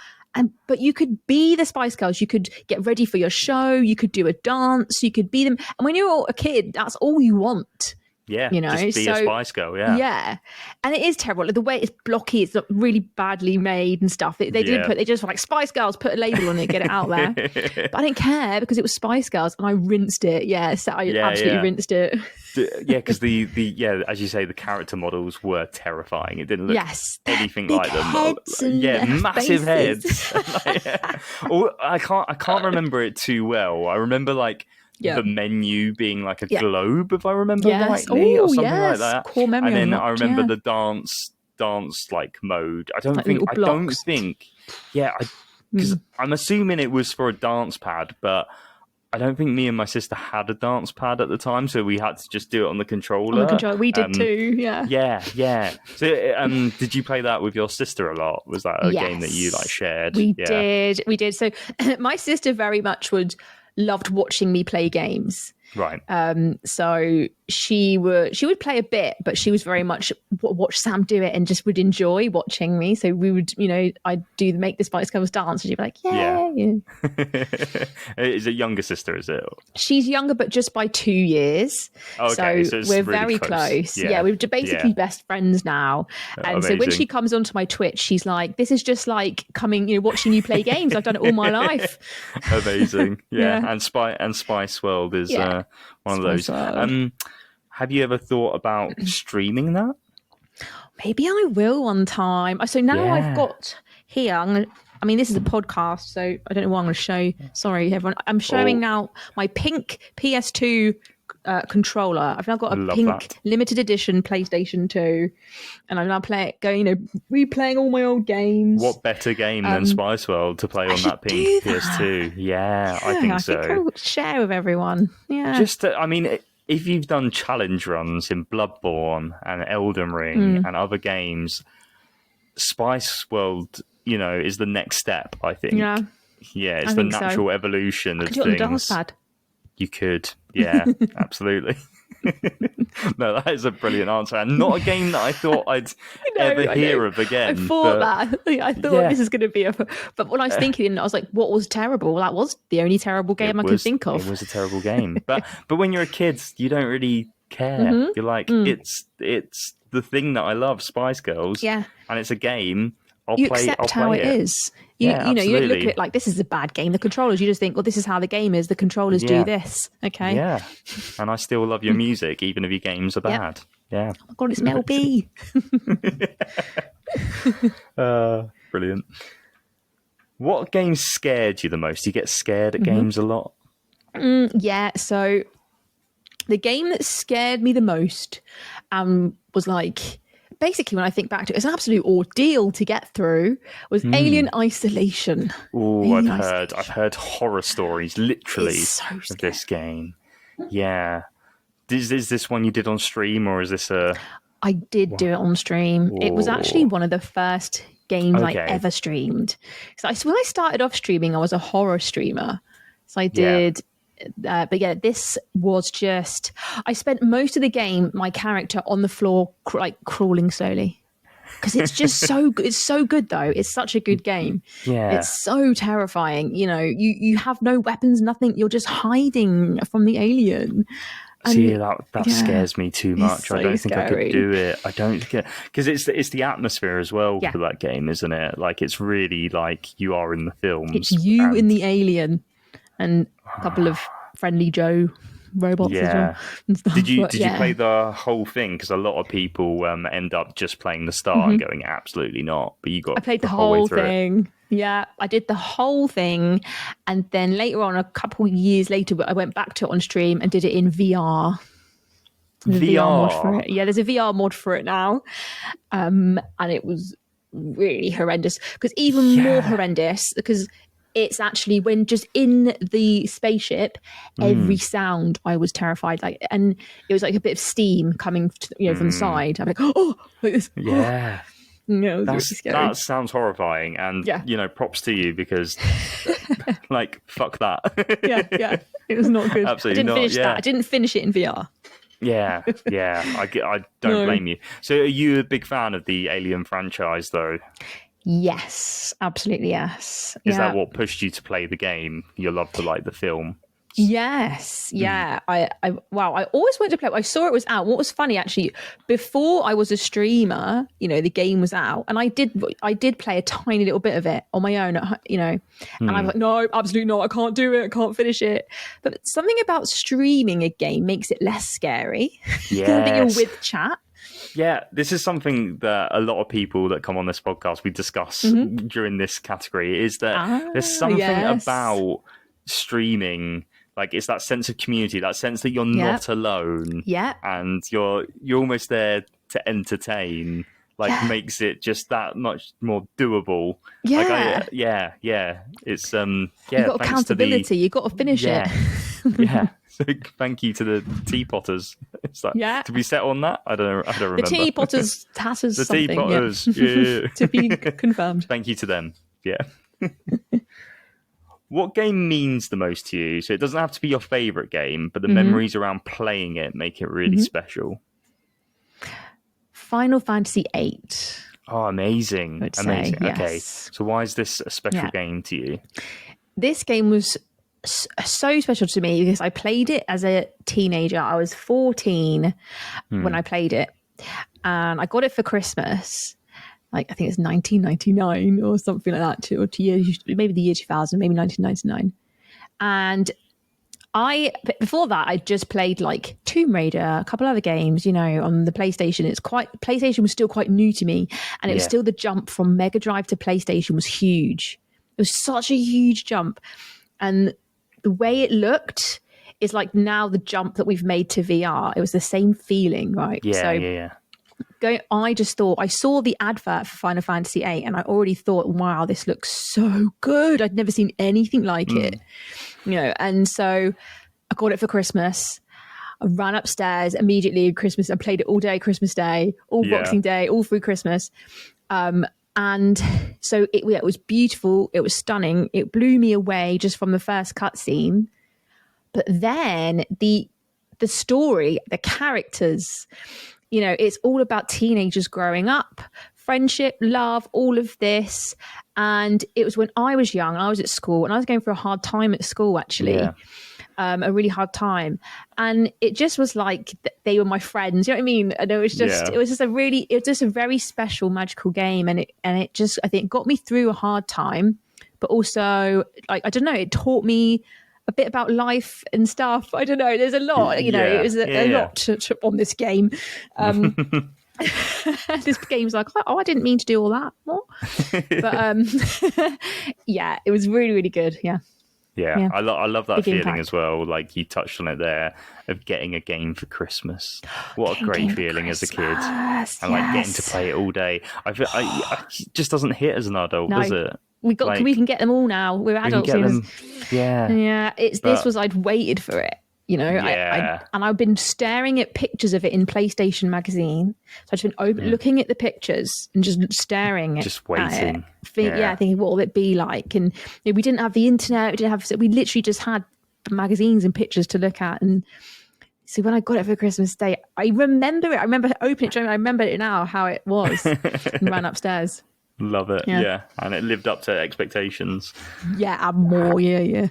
Speaker 2: But you could be the Spice Girls. You could get ready for your show. You could do a dance. You could be them. And when you're a kid, that's all you want.
Speaker 1: Yeah, just be a Spice Girl,
Speaker 2: Yeah. And it is terrible. Like, the way it's blocky, it's really badly made and stuff. They just were like, Spice Girls, put a label on it, get it out there. But I didn't care because it was Spice Girls and I rinsed it. Yeah, so I absolutely rinsed it.
Speaker 1: Yeah, because as you say, the character models were terrifying. It didn't look anything like them. Massive heads. I can't remember it too well. I remember the menu being like a globe, if I remember rightly, or something like that.
Speaker 2: Core memory.
Speaker 1: And then I remember the dance like mode. I don't think. Because I'm assuming it was for a dance pad, but I don't think me and my sister had a dance pad at the time, so we had to just do it on the controller.
Speaker 2: On the controller, we did too. Yeah.
Speaker 1: Yeah. So, did you play that with your sister a lot? Was that a game that you like shared?
Speaker 2: We did. So, my sister very much loved watching me play games.
Speaker 1: Right.
Speaker 2: So she would play a bit, but she was very much watch Sam do it and just would enjoy watching me. So we would, I'd make the Spice Girls dance, and she'd be like, yeah.
Speaker 1: Is it younger sister? Is it?
Speaker 2: She's younger, but just by 2 years.
Speaker 1: Okay, so
Speaker 2: we're
Speaker 1: really
Speaker 2: very close.
Speaker 1: Yeah,
Speaker 2: we're basically best friends now. And
Speaker 1: amazing.
Speaker 2: So when she comes onto my Twitch, she's like, "This is just like watching you play games. I've done it all my life."
Speaker 1: Amazing. Yeah. And Spice World is one of those. Have you ever thought about streaming that?
Speaker 2: Maybe I will one time. So now I've got here. This is a podcast, so I don't know what I'm going to show. Sorry, everyone. I'm showing now my pink PS2 controller. I've now got a pink limited edition PlayStation 2, and I'm now replaying all my old games.
Speaker 1: What better game than Spice World to play on that pink PS2? Yeah, I think so.
Speaker 2: I think I'll share with everyone. Yeah.
Speaker 1: If you've done challenge runs in Bloodborne and Elden Ring and other games, Spice World, is the next step, I think. Yeah, it's the natural evolution of things.
Speaker 2: On the dance pad.
Speaker 1: You could, yeah, absolutely. No, that is a brilliant answer, and not a game that I thought I'd ever hear of again.
Speaker 2: I thought this is going to be but when I was thinking, I was like, what was terrible? Well, that was the only terrible game I could think of.
Speaker 1: It was a terrible game, but when you're a kid, you don't really care. Mm-hmm. You're like, it's the thing that I love, Spice Girls.
Speaker 2: Yeah,
Speaker 1: and it's a game. I'll
Speaker 2: accept
Speaker 1: play
Speaker 2: how it is. You don't look at it like this is a bad game. The controllers, you just think, well, this is how the game is. The controllers do this. Okay.
Speaker 1: Yeah. And I still love your music, even if your games are bad. Yeah.
Speaker 2: Oh my God, it's Mel B.
Speaker 1: Brilliant. What games scared you the most? You get scared at games a lot?
Speaker 2: So the game that scared me the most was like, basically, when I think back to it, it's an absolute ordeal to get through, was Alien Isolation.
Speaker 1: Oh, I've heard horror stories, literally, of this game. Yeah. Is this one you did on stream, or is this a...
Speaker 2: I did do it on stream. It was actually one of the first games I ever streamed. So when I started off streaming, I was a horror streamer. So I did... but yeah, this was just... I spent most of the game, my character on the floor, crawling slowly. Because it's just so good. It's so good, though. It's such a good game.
Speaker 1: Yeah.
Speaker 2: It's so terrifying. You have no weapons, nothing. You're just hiding from the alien.
Speaker 1: See, that scares me too much.
Speaker 2: So
Speaker 1: I don't think I
Speaker 2: scary.
Speaker 1: could do it. I don't think because it's the atmosphere as well for that game, isn't it? Like it's really like you are in the films.
Speaker 2: It's you and the alien, and a couple of friendly Joe robots as well. And stuff.
Speaker 1: Did you play the whole thing? Because a lot of people end up just playing the start and going absolutely not. But you got
Speaker 2: I played the whole thing. Yeah, I did the whole thing, and then later on, a couple of years later, I went back to it on stream and did it in VR. VR mod for it. Yeah, there's a VR mod for it now, and it was really horrendous. Because even more horrendous because it's actually when just in the spaceship, every sound I was terrified. And it was like a bit of steam coming, from the side. I'm like, oh, like this.
Speaker 1: Yeah.
Speaker 2: No, really scary.
Speaker 1: That sounds horrifying, and props to you because, fuck that.
Speaker 2: yeah, it was not good.
Speaker 1: Absolutely
Speaker 2: I didn't finish
Speaker 1: that.
Speaker 2: I didn't finish it in VR.
Speaker 1: Yeah, I don't blame you. So, are you a big fan of the Alien franchise, though?
Speaker 2: Yes, absolutely. Yes.
Speaker 1: Is that what pushed you to play the game? Your love for the film?
Speaker 2: Yes, yeah. I always wanted to play. I saw it was out. What was funny actually, before I was a streamer, the game was out, and I did play a tiny little bit of it on my own, and I was like, no, absolutely not. I can't do it. I can't finish it. But something about streaming a game makes it less scary.
Speaker 1: Yeah,
Speaker 2: I think you're with chat.
Speaker 1: Yeah, this is something that a lot of people that come on this podcast we discuss during this category. Is that there's something about streaming. It's that sense of community, that sense that you're not alone.
Speaker 2: Yeah.
Speaker 1: And you're almost there to entertain. like makes it just that much more doable.
Speaker 2: Yeah.
Speaker 1: Like it's
Speaker 2: You've got
Speaker 1: thanks
Speaker 2: accountability.
Speaker 1: to the
Speaker 2: You've got to finish it.
Speaker 1: So thank you to the Teapotters. It's like,
Speaker 2: Yeah.
Speaker 1: did we set on that? I don't remember.
Speaker 2: The Teapotters, Tatters,
Speaker 1: The
Speaker 2: something.
Speaker 1: Teapotters,
Speaker 2: Yeah. To be confirmed.
Speaker 1: Thank you to them. Yeah. What game means the most to you? So it doesn't have to be your favorite game, but the memories around playing it make it really special.
Speaker 2: Final Fantasy VIII.
Speaker 1: Oh, amazing.
Speaker 2: Say, yes.
Speaker 1: Okay. So why is this a special game to you?
Speaker 2: This game was so special to me because I played it as a teenager. I was 14 when I played it, and I got it for Christmas. Like, I think it's 1999 or something like that, or maybe the year 2000, maybe 1999. And before that, I just played like Tomb Raider, a couple other games, on the PlayStation. PlayStation was still quite new to me, and it was still the jump from Mega Drive to PlayStation was huge. It was such a huge jump, and the way it looked is like now the jump that we've made to VR. It was the same feeling, right?
Speaker 1: Yeah.
Speaker 2: I just thought, I saw the advert for Final Fantasy VIII and I already thought, wow, this looks so good. I'd never seen anything like it, and so I got it for Christmas. I ran upstairs immediately at Christmas. I played it all day Christmas Day, all Boxing Day, all through Christmas. And so it was beautiful. It was stunning. It blew me away just from the first cutscene. But then the story, the characters, it's all about teenagers growing up, friendship, love, all of this. And it was when I was young, I was at school, and I was going through a hard time at school, actually.
Speaker 1: Yeah.
Speaker 2: A really hard time. And it just was like they were my friends. You know what I mean? And it was just a very special, magical game. And it just, I think, got me through a hard time, but also, like, I don't know, it taught me a bit about life and stuff. I don't know. There's a lot, it was a lot on this game. This game's like, oh, I didn't mean to do all that. What? But it was really, really good. Yeah,
Speaker 1: I love that
Speaker 2: Big
Speaker 1: feeling
Speaker 2: impact.
Speaker 1: as well. Like you touched on it there, of getting a game for Christmas. What a great feeling as a kid, and like getting to play it all day. It just doesn't hit as an adult, does it?
Speaker 2: We can get them all now. We're adults. I'd waited for it. And I've been staring at pictures of it in PlayStation magazine. So I've been looking at the pictures and just staring
Speaker 1: just waiting.
Speaker 2: Thinking what will it be like? And we didn't have the internet. We literally just had magazines and pictures to look at. And so when I got it for Christmas Day, I remember it. I remember opening it. I remember it now, how it was, and ran upstairs.
Speaker 1: Love it. Yeah. And it lived up to expectations.
Speaker 2: Yeah, and more. Yeah.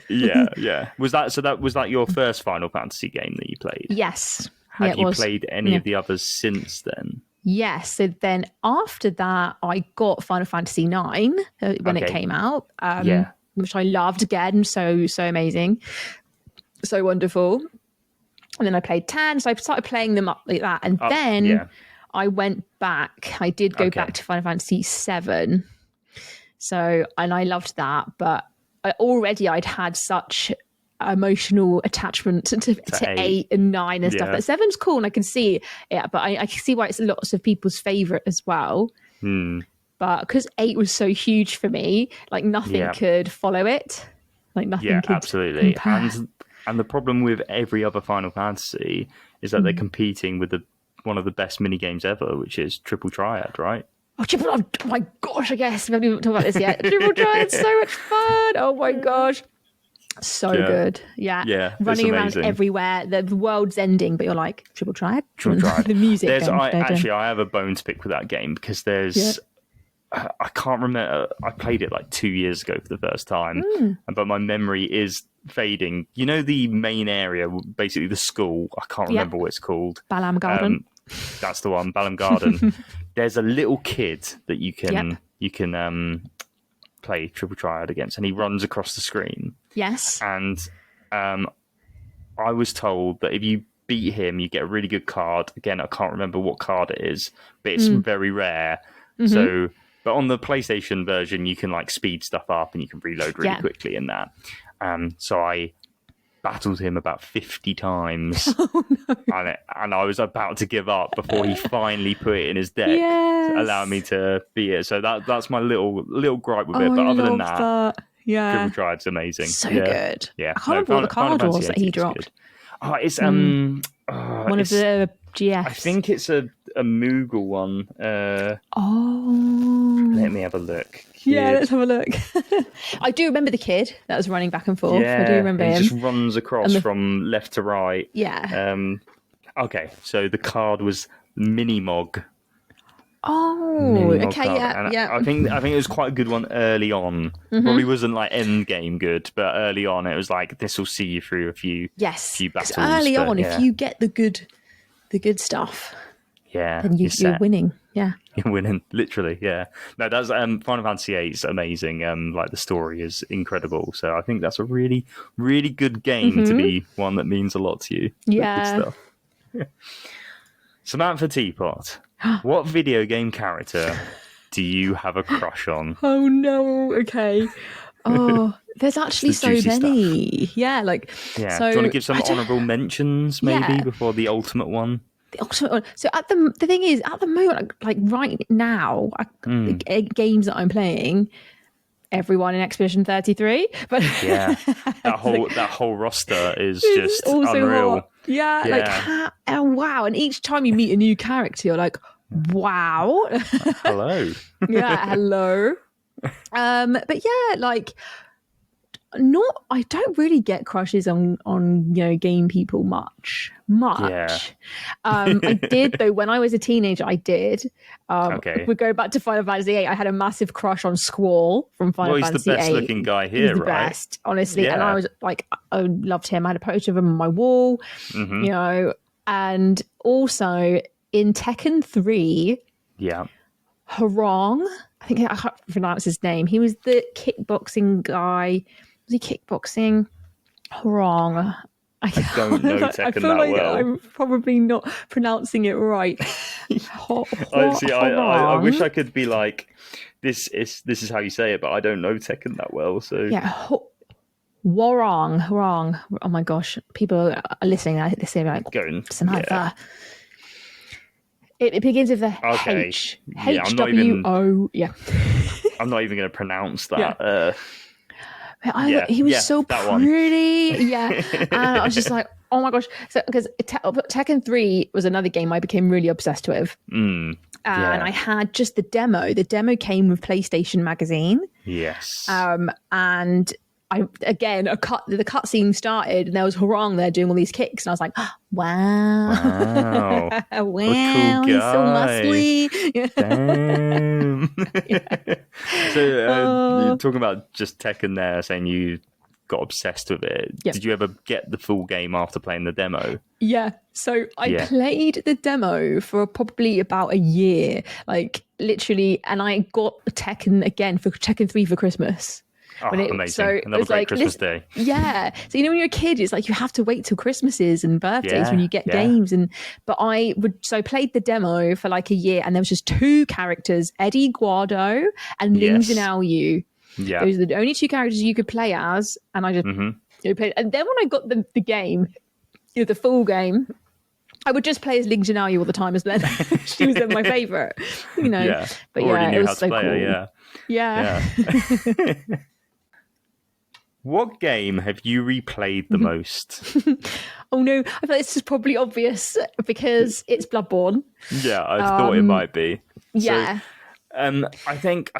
Speaker 1: Was that your first Final Fantasy game that you played?
Speaker 2: Yes.
Speaker 1: Had you played any of the others since then?
Speaker 2: Yes. So then after that, I got Final Fantasy IX when it came out, which I loved again. So amazing. So wonderful. And then I played 10. So I started playing them up like that. And then I went back. I did go back to Final Fantasy VII. So, and I loved that. But I'd had such emotional attachment to 8 and 9 and stuff. But 7's cool, and I can see it. But I can see why it's lots of people's favourite as well. But because 8 was so huge for me, like nothing could follow it. Like nothing could
Speaker 1: absolutely.
Speaker 2: compare.
Speaker 1: And the problem with every other Final Fantasy is that they're competing with one of the best mini games ever, which is Triple Triad, right?
Speaker 2: Oh my gosh, I guess we haven't even talked about this yet. Triple Triad's so much fun. Oh my gosh. So good. Yeah. Running around everywhere. The world's ending, but you're like, Triple Triad? The music.
Speaker 1: I have a bone to pick with that game because there's I can't remember. I played it like 2 years ago for the first time, but my memory is fading. You know, the main area, basically the school. I can't remember what it's called.
Speaker 2: Balam Garden.
Speaker 1: That's the one, Balam Garden. There's a little kid that you can play Triple Triad against, and he runs across the screen.
Speaker 2: Yes.
Speaker 1: And I was told that if you beat him, you get a really good card. Again, I can't remember what card it is, but it's very rare. So. But on the PlayStation version, you can like speed stuff up and you can reload really quickly in that. So I battled him about 50 times. And I was about to give up before he finally put it in his deck to allow me to beat it. So that's my little gripe with it. But other than that,
Speaker 2: yeah,
Speaker 1: Triple Triad's amazing.
Speaker 2: So good.
Speaker 1: Yeah.
Speaker 2: I can't remember what the card was that he dropped.
Speaker 1: Good. Oh, it's
Speaker 2: one of the GFs.
Speaker 1: I think it's a Moogle one. Let me have a look. Kid.
Speaker 2: Yeah, let's have a look. I do remember the kid that was running back and forth. I do remember him.
Speaker 1: He just runs across from left to right.
Speaker 2: Yeah.
Speaker 1: Okay, so the card was Minimog.
Speaker 2: Okay,
Speaker 1: card.
Speaker 2: yeah.
Speaker 1: I think it was quite a good one early on. Probably wasn't like end game good, but early on it was like this will see you through a few battles.
Speaker 2: Early on, if you get the good stuff, then you're winning. Yeah,
Speaker 1: you're winning, literally. Yeah, no, that's Final Fantasy VIII is amazing. Like the story is incredible. So I think that's a really, really good game to be one that means a lot to you.
Speaker 2: Yeah.
Speaker 1: Good stuff. Samantha Teapot, what video game character do you have a crush on?
Speaker 2: Oh no. Okay. Oh, there's actually so many. Stuff. Yeah, like.
Speaker 1: Yeah.
Speaker 2: So,
Speaker 1: do you want to give some honourable mentions maybe before the ultimate one?
Speaker 2: The ultimate one. So the thing is, at the moment, like right now, the games that I'm playing, everyone in Expedition 33. But
Speaker 1: yeah, that whole roster is just unreal.
Speaker 2: Hot. Yeah, like wow! And each time you meet a new character, you're like, wow.
Speaker 1: Hello.
Speaker 2: Yeah, hello. But yeah, like. I don't really get crushes on game people much. Yeah. I did though when I was a teenager. I did. If we go back to Final Fantasy VIII, I had a massive crush on Squall from Final Fantasy VIII.
Speaker 1: He's the best looking guy here,
Speaker 2: he's the best, honestly. Yeah. And I was like, I loved him. I had a poster of him on my wall, and also in Tekken 3.
Speaker 1: Yeah.
Speaker 2: Harong, I can't pronounce his name. He was the kickboxing guy. Was he kickboxing? Wrong.
Speaker 1: I don't know Tekken that well.
Speaker 2: I'm probably not pronouncing it right.
Speaker 1: I wish I could be like, this is how you say it, but I don't know Tekken that well. So
Speaker 2: yeah, Warong. Oh my gosh, people are listening. They say like Samantha. It begins with the H. HWO. Yeah.
Speaker 1: I'm not even going to pronounce that.
Speaker 2: He was so pretty. Yeah. And I was just like, oh my gosh. So, because Tekken 3 was another game I became really obsessed with. And I had just the demo. The demo came with PlayStation Magazine.
Speaker 1: Yes.
Speaker 2: And the cutscene started and there was Harong there doing all these kicks. And I was like, oh, wow. Wow. He's so muscly.
Speaker 1: Damn. So you're talking about just Tekken there, saying you got obsessed with it. Yep. Did you ever get the full game after playing the demo?
Speaker 2: Yeah. So I played the demo for probably about a year, like literally, and I got Tekken again for Tekken 3 for Christmas.
Speaker 1: Amazing. So another great Christmas day.
Speaker 2: Yeah. So, when you're a kid, it's like you have to wait till Christmases and birthdays when you get games. But I played the demo for like a year and there was just two characters, Eddie Guardo and Ling Xiaoyu.
Speaker 1: Yeah.
Speaker 2: Those are the only two characters you could play as. And I just played. And then when I got the game, the full game, I would just play as Ling Xiaoyu all the time as then. She was my favourite.
Speaker 1: Yeah.
Speaker 2: But
Speaker 1: already
Speaker 2: it
Speaker 1: knew
Speaker 2: was so
Speaker 1: how to play
Speaker 2: cool.
Speaker 1: her,
Speaker 2: Yeah.
Speaker 1: What game have you replayed the most?
Speaker 2: Oh no, I feel like this is probably obvious because it's Bloodborne.
Speaker 1: Yeah, I thought it might be.
Speaker 2: Yeah.
Speaker 1: So, I think,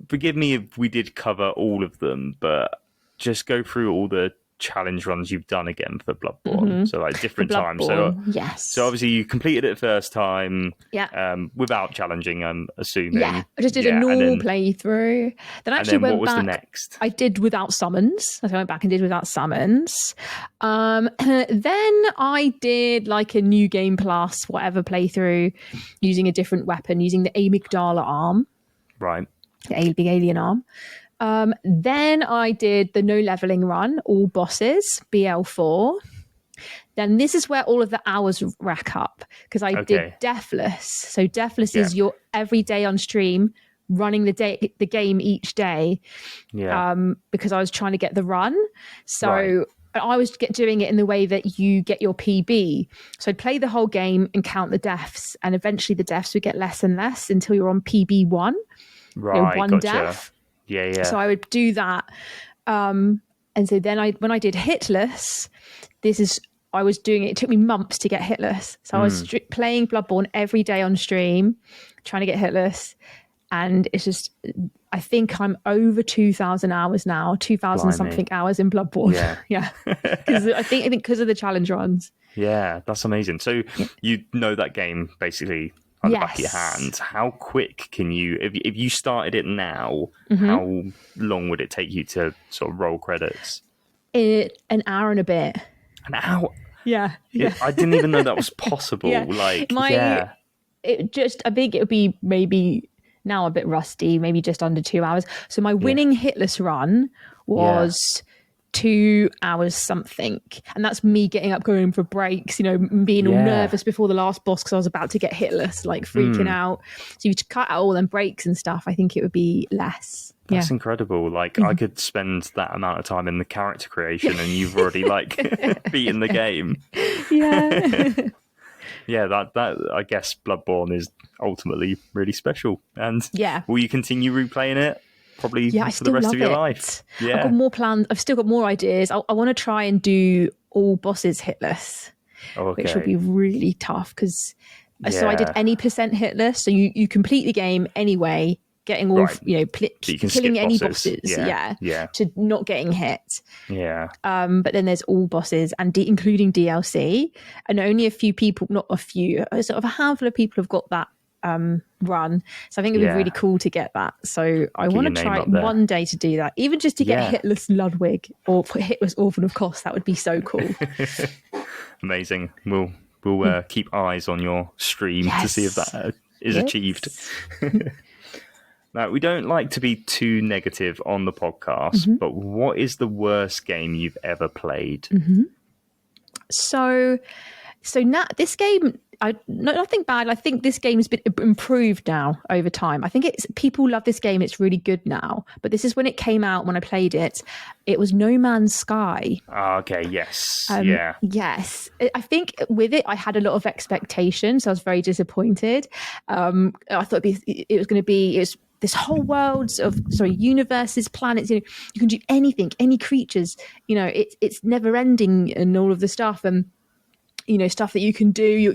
Speaker 1: forgive me if we did cover all of them, but just go through all the challenge runs you've done again for Bloodborne. So like different times. So
Speaker 2: yes.
Speaker 1: So obviously you completed it first time.
Speaker 2: Yeah.
Speaker 1: Without challenging, I'm assuming.
Speaker 2: Yeah. I just did a normal playthrough. Then I actually went back.
Speaker 1: What was the next?
Speaker 2: I did without summons. I went back and did without summons. Then I did like a new game plus whatever playthrough using a different weapon, using the amygdala arm.
Speaker 1: Right.
Speaker 2: The big alien arm. Then I did the no leveling run, all bosses, BL4. Then this is where all of the hours rack up because I did Deathless. So Deathless is your every day on stream running the game each day. Yeah. Because I was trying to get the run. So I was doing it in the way that you get your PB. So I'd play the whole game and count the deaths, and eventually the deaths would get less and less until you're on PB one,
Speaker 1: Right,
Speaker 2: one
Speaker 1: gotcha.
Speaker 2: death.
Speaker 1: Yeah.
Speaker 2: So I would do that, and so then when I did hitless, I was doing it. It took me months to get hitless. So I was playing Bloodborne every day on stream, trying to get hitless, and it's just. I think I'm over 2,000 hours now, 2,000 something hours in Bloodborne. Yeah. Because I think because of the challenge runs.
Speaker 1: Yeah, that's amazing. So you know that game basically on the back of your hand. How quick can you, if you started it now, how long would it take you to sort of roll credits?
Speaker 2: An hour and a bit.
Speaker 1: An hour?
Speaker 2: Yeah.
Speaker 1: I didn't even know that was possible. I
Speaker 2: think it would be maybe now a bit rusty, maybe just under 2 hours. So my winning hitless run was 2 hours something. And that's me getting up, going for breaks, being all nervous before the last boss because I was about to get hitless, like freaking out. So you cut out all them breaks and stuff, I think it would be less.
Speaker 1: That's incredible. I could spend that amount of time in the character creation and you've already beaten the game.
Speaker 2: Yeah.
Speaker 1: Yeah, that I guess Bloodborne is ultimately really special. And will you continue replaying it? Probably for the rest of your life. Yeah.
Speaker 2: I've got more plans. I've still got more ideas. I want to try and do all bosses hitless, which will be really tough because so I did any percent hitless. So you complete the game anyway, getting all killing any bosses. To not getting hit.
Speaker 1: Yeah.
Speaker 2: But then there's all bosses and including DLC, and only a few people, not a few, sort of a handful of people have got that run. So I think it'd be really cool to get that. So I want to try one day to do that, even just to get hitless Ludwig or hitless Orphan of Kos. That would be so cool.
Speaker 1: Amazing. We'll keep eyes on your stream to see if that is achieved. Now, we don't like to be too negative on the podcast, but what is the worst game you've ever played?
Speaker 2: So now this game, nothing bad. I think this game has been improved now over time. I think people love this game. It's really good now. But this is when it came out, when I played it. It was No Man's Sky.
Speaker 1: Okay, yes.
Speaker 2: Yes. I think with it, I had a lot of expectations. So I was very disappointed. I thought it was going to be... this whole world of universes, planets, you can do anything, any creatures, it's never ending and all of the stuff and stuff that you can do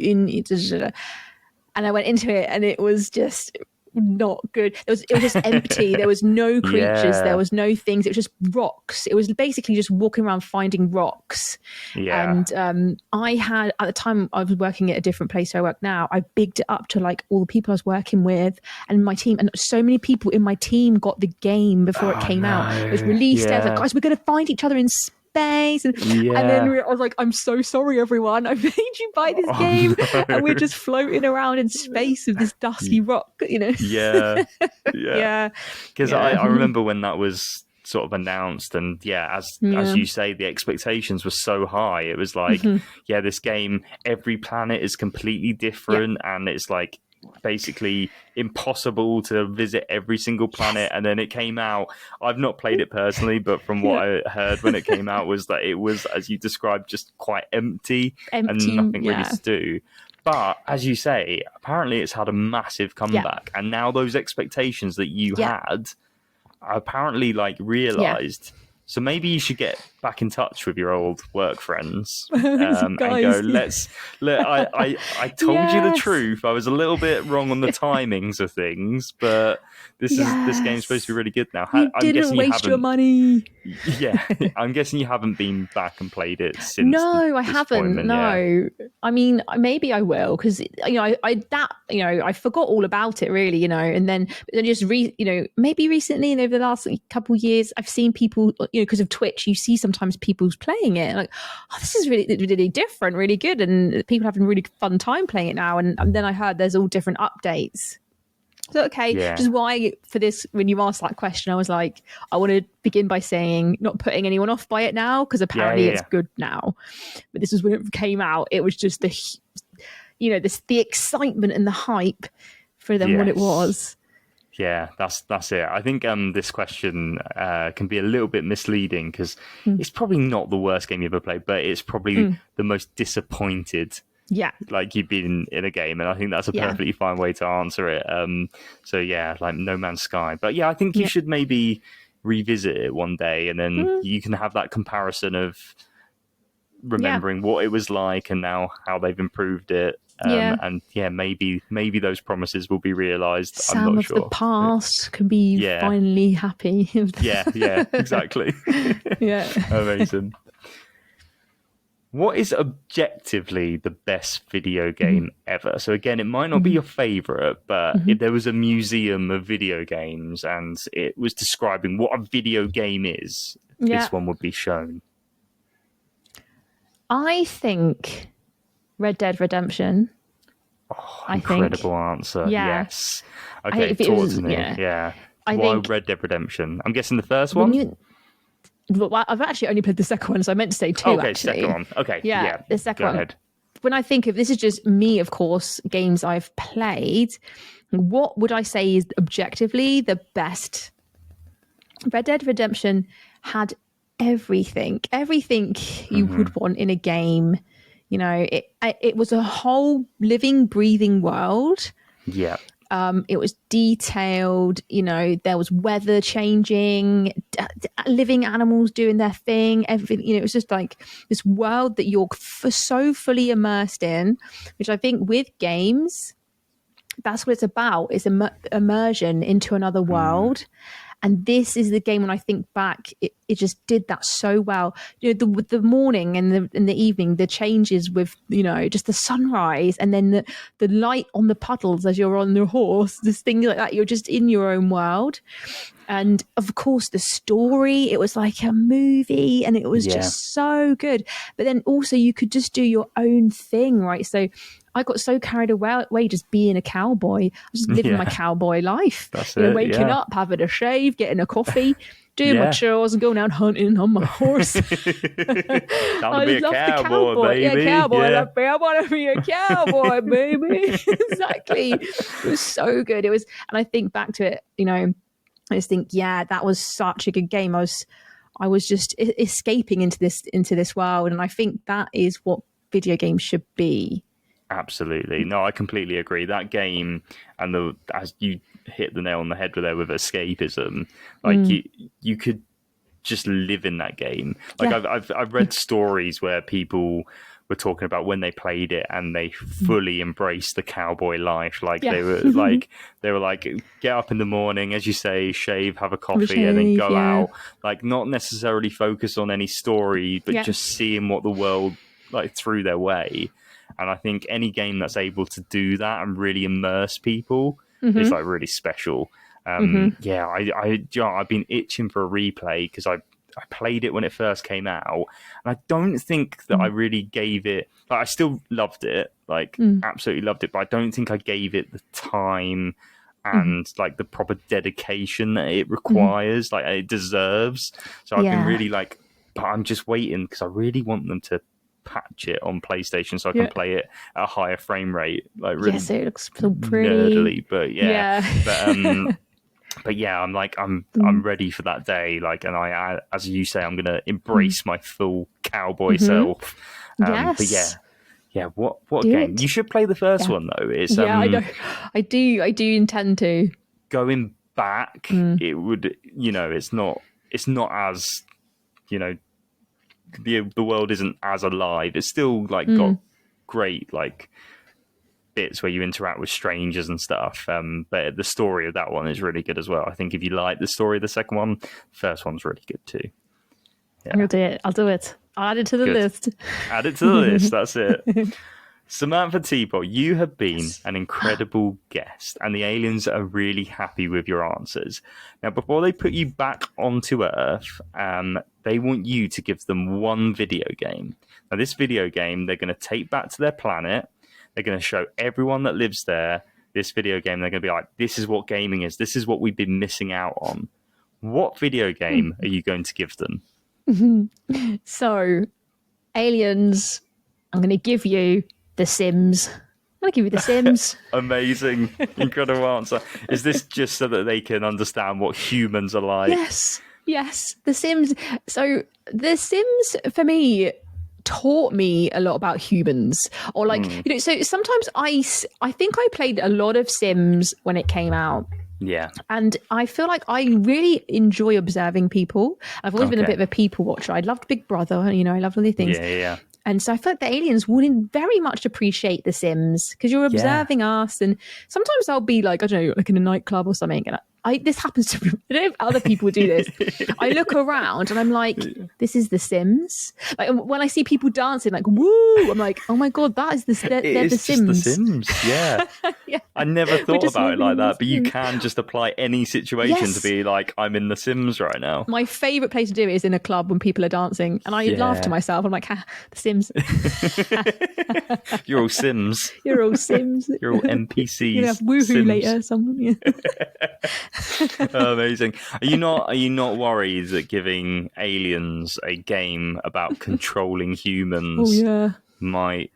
Speaker 2: and I went into it and it was just not good. It was just empty. There was no creatures, there was no things, it was just rocks. It was basically just walking around finding rocks. And I had, at the time I was working at a different place where I work now, I bigged it up to all the people I was working with and my team, and so many people in my team got the game before it came out. It was released. I was like, guys, we're going to find each other in space. And then I was like, I'm so sorry everyone, I made you buy this game. And we're just floating around in space with this dusty rock,
Speaker 1: because I remember when that was sort of announced and as you say, the expectations were so high. It was like this game, every planet is completely different and it's basically impossible to visit every single planet. And then it came out, I've not played it personally, but from what I heard when it came out was that it was, as you described, just quite empty and nothing really to do. But as you say, apparently it's had a massive comeback and now those expectations that you had are apparently realized. So maybe you should get back in touch with your old work friends and go, I told you the truth. I was a little bit wrong on the timings of things, but this game's supposed to be really good now.
Speaker 2: You didn't waste your money.
Speaker 1: Yeah, I'm guessing you haven't been back and played it since.
Speaker 2: No, I haven't. No, I mean, maybe I will because I forgot all about it really, and then just maybe recently and over the last couple of years, I've seen people, because of Twitch, you see sometimes people's playing it this is really, really different, really good, and people having a really fun time playing it now. And then I heard there's all different updates. So, which is why for this, when you asked that question, I was like, I want to begin by saying not putting anyone off by it now, because apparently it's good now. But this is when it came out. It was just the excitement and the hype for them what it was.
Speaker 1: Yeah, that's it. I think this question can be a little bit misleading because
Speaker 2: Mm.
Speaker 1: it's probably not the worst game you ever played, but it's probably the most disappointed
Speaker 2: Yeah.
Speaker 1: like you've been in a game, and I think that's a
Speaker 2: Yeah.
Speaker 1: perfectly fine way to answer it. So yeah, like No Man's Sky, but yeah, I think you
Speaker 2: Yeah.
Speaker 1: should maybe revisit it one day, and then
Speaker 2: Mm.
Speaker 1: you can have that comparison of
Speaker 2: Yeah.
Speaker 1: remembering what it was like and now how they've improved it.
Speaker 2: Yeah.
Speaker 1: And yeah, maybe those promises will be realized. I'm
Speaker 2: Sam
Speaker 1: not
Speaker 2: of the
Speaker 1: sure.
Speaker 2: past can be
Speaker 1: Yeah,
Speaker 2: finally happy.
Speaker 1: yeah, exactly.
Speaker 2: Yeah.
Speaker 1: Amazing. What is objectively the best video game ever? So again, it might not be your favorite, but if there was a museum of video games and it was describing what a video game is,
Speaker 2: Yeah.
Speaker 1: this one would be shown.
Speaker 2: I think Red Dead Redemption.
Speaker 1: Incredible answer.
Speaker 2: Yeah.
Speaker 1: Yes. Okay,
Speaker 2: if it
Speaker 1: talk
Speaker 2: was-
Speaker 1: to me.
Speaker 2: yeah.
Speaker 1: Yeah.
Speaker 2: I
Speaker 1: Why
Speaker 2: think
Speaker 1: Red Dead Redemption? I'm guessing the first
Speaker 2: when
Speaker 1: one?
Speaker 2: you, well, I've actually only played the second one, so I meant to say two.
Speaker 1: Okay,
Speaker 2: actually.
Speaker 1: second one. Okay,
Speaker 2: Yeah, the second
Speaker 1: go
Speaker 2: one.
Speaker 1: ahead.
Speaker 2: When I think of this, is just me, of course, games I've played. What would I say is objectively the best? Red Dead Redemption had everything you would want in a game. You know, it was a whole living, breathing world.
Speaker 1: Yeah.
Speaker 2: It was detailed. You know, there was weather changing, living animals doing their thing. Everything. You know, it was just like this world that you're so fully immersed in. Which I think with games, that's what it's about. It's immersion into another world. And this is the game when I think back, it just did that so well. You know, the morning and the evening, the changes with, you know, just the sunrise and then the light on the puddles as you're on the horse, this thing like that. You're just in your own world. And of course, the story, it was like a movie and it was just so good. But then also you could just do your own thing, right? So I got so carried away just being a cowboy. I was just living my cowboy life.
Speaker 1: That's
Speaker 2: you know,
Speaker 1: it,
Speaker 2: waking up, having a shave, getting a coffee, doing my chores and going out hunting on my horse.
Speaker 1: Time to
Speaker 2: I
Speaker 1: be a
Speaker 2: love the
Speaker 1: cowboy, baby.
Speaker 2: Yeah, cowboy.
Speaker 1: Yeah.
Speaker 2: I want to be a cowboy, baby. Exactly. It was so good. It was, and I think back to it, you know, I just think, yeah, that was such a good game. I was just escaping into this world, and I think that is what video games should be.
Speaker 1: Absolutely. No, I completely agree. That game and as you hit the nail on the head there with escapism, like you could just live in that game. Like I've read stories where people were talking about when they played it and they fully embraced the cowboy life. Like they were like get up in the morning, as you say, shave, have a coffee, and then go out. Like not necessarily focus on any story, but just seeing what the world like threw their way. And I think any game that's able to do that and really immerse people is like really special. Yeah, I've been itching for a replay because I played it when it first came out, and I don't think that I really gave it. Like, I still loved it, like absolutely loved it, but I don't think I gave it the time and like the proper dedication that it requires, like it deserves. So I've been really like, but I'm just waiting because I really want them to patch it on PlayStation so I can play it at a higher frame rate, like really
Speaker 2: it looks so pretty.
Speaker 1: nerdily, but yeah, I'm like I'm ready for that day, like, and I as you say, I'm gonna embrace my full cowboy self. But yeah, what game? You should play the first one though. It's
Speaker 2: I know, I do intend to.
Speaker 1: Going back, it would, you know, it's not as, you know, the world isn't as alive. It's still like got great like bits where you interact with strangers and stuff. But the story of that one is really good as well. I think if you like the story of the second one, the first one's really good too. Yeah.
Speaker 2: I'll do it. I'll add it to the list.
Speaker 1: Add it to the list. That's it. Samantha Teapot, you have been an incredible guest, and the aliens are really happy with your answers. Now, before they put you back onto Earth, they want you to give them one video game. Now, this video game they're going to take back to their planet. They're going to show everyone that lives there this video game. They're going to be like, this is what gaming is. This is what we've been missing out on. What video game are you going to give them?
Speaker 2: So, aliens, I'm going to give you The Sims. I'll give you The Sims.
Speaker 1: Amazing. Incredible answer. Is this just so that they can understand what humans are like?
Speaker 2: Yes. The Sims. So The Sims for me taught me a lot about humans, or like so sometimes I think I played a lot of Sims when it came out.
Speaker 1: Yeah.
Speaker 2: And I feel like I really enjoy observing people. I've always been a bit of a people watcher. I loved Big Brother, I loved all these things.
Speaker 1: Yeah.
Speaker 2: And so I feel like the aliens would very much appreciate The Sims because you're observing us. And sometimes I'll be like, I don't know, like in a nightclub or something. And this happens to me. I don't know if other people do this. I look around and I'm like, this is The Sims. Like when I see people dancing, like, woo, I'm like, oh my God, that is they're The Sims.
Speaker 1: The Sims, yeah.
Speaker 2: Yeah.
Speaker 1: I never thought about it like that, but you
Speaker 2: Sims.
Speaker 1: can just apply any situation to be like, I'm in The Sims right now.
Speaker 2: My favourite place to do it is in a club when people are dancing. And I laugh to myself. I'm like, The Sims.
Speaker 1: You're all Sims.
Speaker 2: You're all Sims.
Speaker 1: You're all NPCs.
Speaker 2: You're gonna have woohoo
Speaker 1: Sims.
Speaker 2: later. Someone. Yeah.
Speaker 1: Amazing. Are you not worried that giving aliens a game about controlling humans might,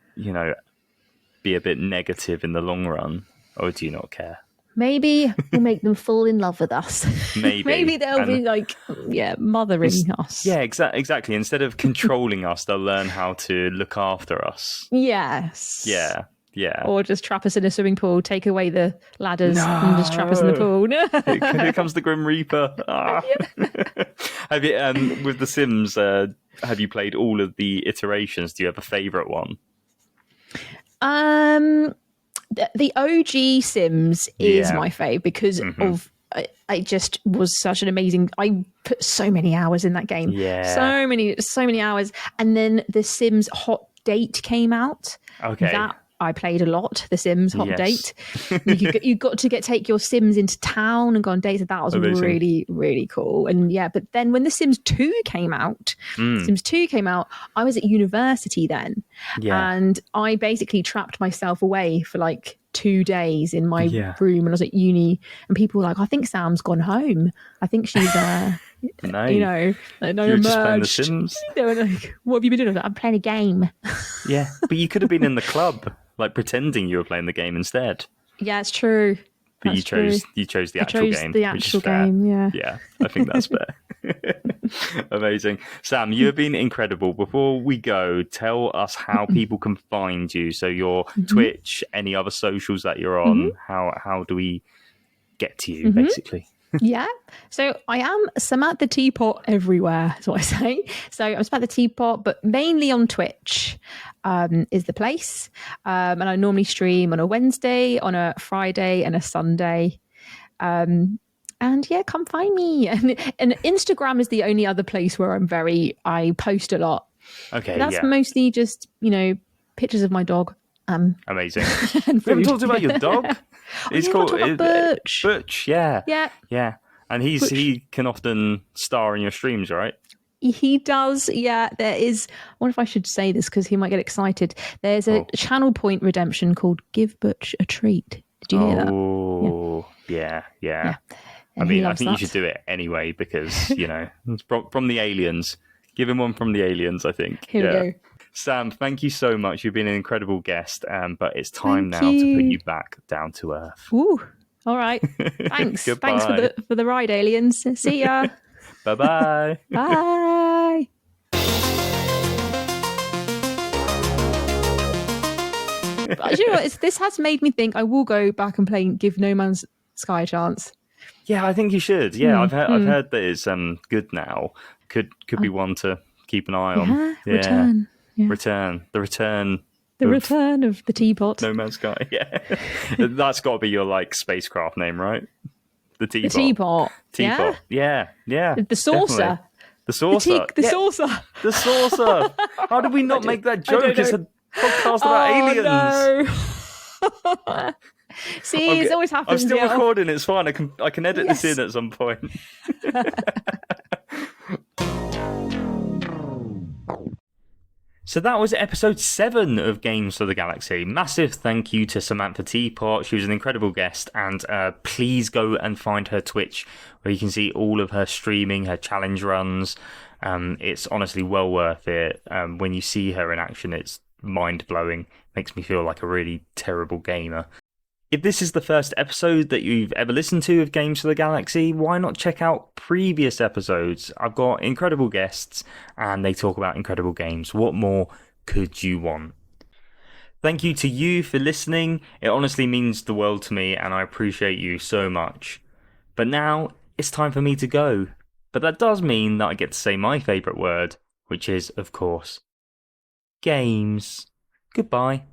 Speaker 1: be a bit negative in the long run? Or do you not care?
Speaker 2: Maybe we'll make them fall in love with us.
Speaker 1: Maybe
Speaker 2: they'll be like, mothering us.
Speaker 1: Yeah, exactly. Instead of controlling us, they'll learn how to look after us.
Speaker 2: Yes.
Speaker 1: Yeah.
Speaker 2: Or just trap us in a swimming pool, take away the ladders and just trap us in the pool. No.
Speaker 1: Here comes the Grim Reaper. Have you, with The Sims, have you played all of the iterations? Do you have a favourite one?
Speaker 2: The OG Sims is my fave because of it just was such an amazing. I put so many hours in that game.
Speaker 1: Yeah,
Speaker 2: so many hours. And then The Sims Hot Date came out.
Speaker 1: Okay,
Speaker 2: that I played a lot. The Sims Hot Date. You got to take your Sims into town and go on dates. That was
Speaker 1: amazing.
Speaker 2: Really, really cool. And but then when The Sims 2 came out, I was at university then, and I basically trapped myself away for like 2 days in my room when I was at uni, and people were like, I think Sam's gone home. I think she's
Speaker 1: no.
Speaker 2: You
Speaker 1: were just playing The Sims.
Speaker 2: They were like, what have you been doing? I was like, I'm playing a game.
Speaker 1: Yeah, but you could have been in the club, like pretending you were playing the game instead.
Speaker 2: Yeah, it's true.
Speaker 1: But you chose the actual game.
Speaker 2: The actual game,
Speaker 1: Yeah, I think that's fair. Amazing. Sam, you have been incredible. Before we go, tell us how people can find you. So your Twitch, any other socials that you're on, how do we get to you, basically?
Speaker 2: Yeah. So I am Samantha Teapot everywhere, is what I say. So I'm Samantha Teapot, but mainly on Twitch is the place. And I normally stream on a Wednesday, on a Friday and a Sunday. And come find me. And Instagram is the only other place where I post a lot.
Speaker 1: Okay.
Speaker 2: That's mostly just, pictures of my dog.
Speaker 1: Amazing.
Speaker 2: And
Speaker 1: we haven't talked about your dog.
Speaker 2: He's called Butch.
Speaker 1: Butch, yeah.
Speaker 2: Yeah.
Speaker 1: And he can often star in your streams, right?
Speaker 2: He does, yeah. There is, I wonder if I should say this because he might get excited. There's a channel point redemption called Give Butch a Treat. Did you hear that?
Speaker 1: Oh, yeah. I mean, I think you should do it anyway because, it's from the aliens. Give him one from the aliens, I think.
Speaker 2: Here we go.
Speaker 1: Sam, thank you so much. You've been an incredible guest, but it's time now to put you back down to earth.
Speaker 2: Ooh, all right. Thanks. Thanks for the ride, aliens. See ya.
Speaker 1: Bye-bye.
Speaker 2: Bye. But you know what? This has made me think I will go back and give No Man's Sky a chance.
Speaker 1: Yeah, I think you should. Yeah, I've heard that it's good now. Could be one to keep an eye on. Yeah.
Speaker 2: Return. Yeah.
Speaker 1: The return
Speaker 2: of the teapot.
Speaker 1: No Man's Sky. Yeah, that's got to be your spacecraft name, right? The teapot.
Speaker 2: The teapot.
Speaker 1: Yeah.
Speaker 2: The saucer.
Speaker 1: Definitely. The saucer.
Speaker 2: The saucer.
Speaker 1: The saucer. How did we not make that joke? It's a podcast about aliens.
Speaker 2: No. See, it always happens.
Speaker 1: I'm still recording. It's fine. I can edit this in at some point. So that was episode 7 of Games for the Galaxy. Massive thank you to Samantha Teapot. She was an incredible guest, and please go and find her Twitch where you can see all of her streaming, her challenge runs. It's honestly well worth it. When you see her in action, it's mind-blowing. Makes me feel like a really terrible gamer. If this is the first episode that you've ever listened to of Games for the Galaxy, why not check out previous episodes? I've got incredible guests and they talk about incredible games. What more could you want? Thank you to you for listening. It honestly means the world to me and I appreciate you so much. But now it's time for me to go. But that does mean that I get to say my favourite word, which is, of course, games. Goodbye.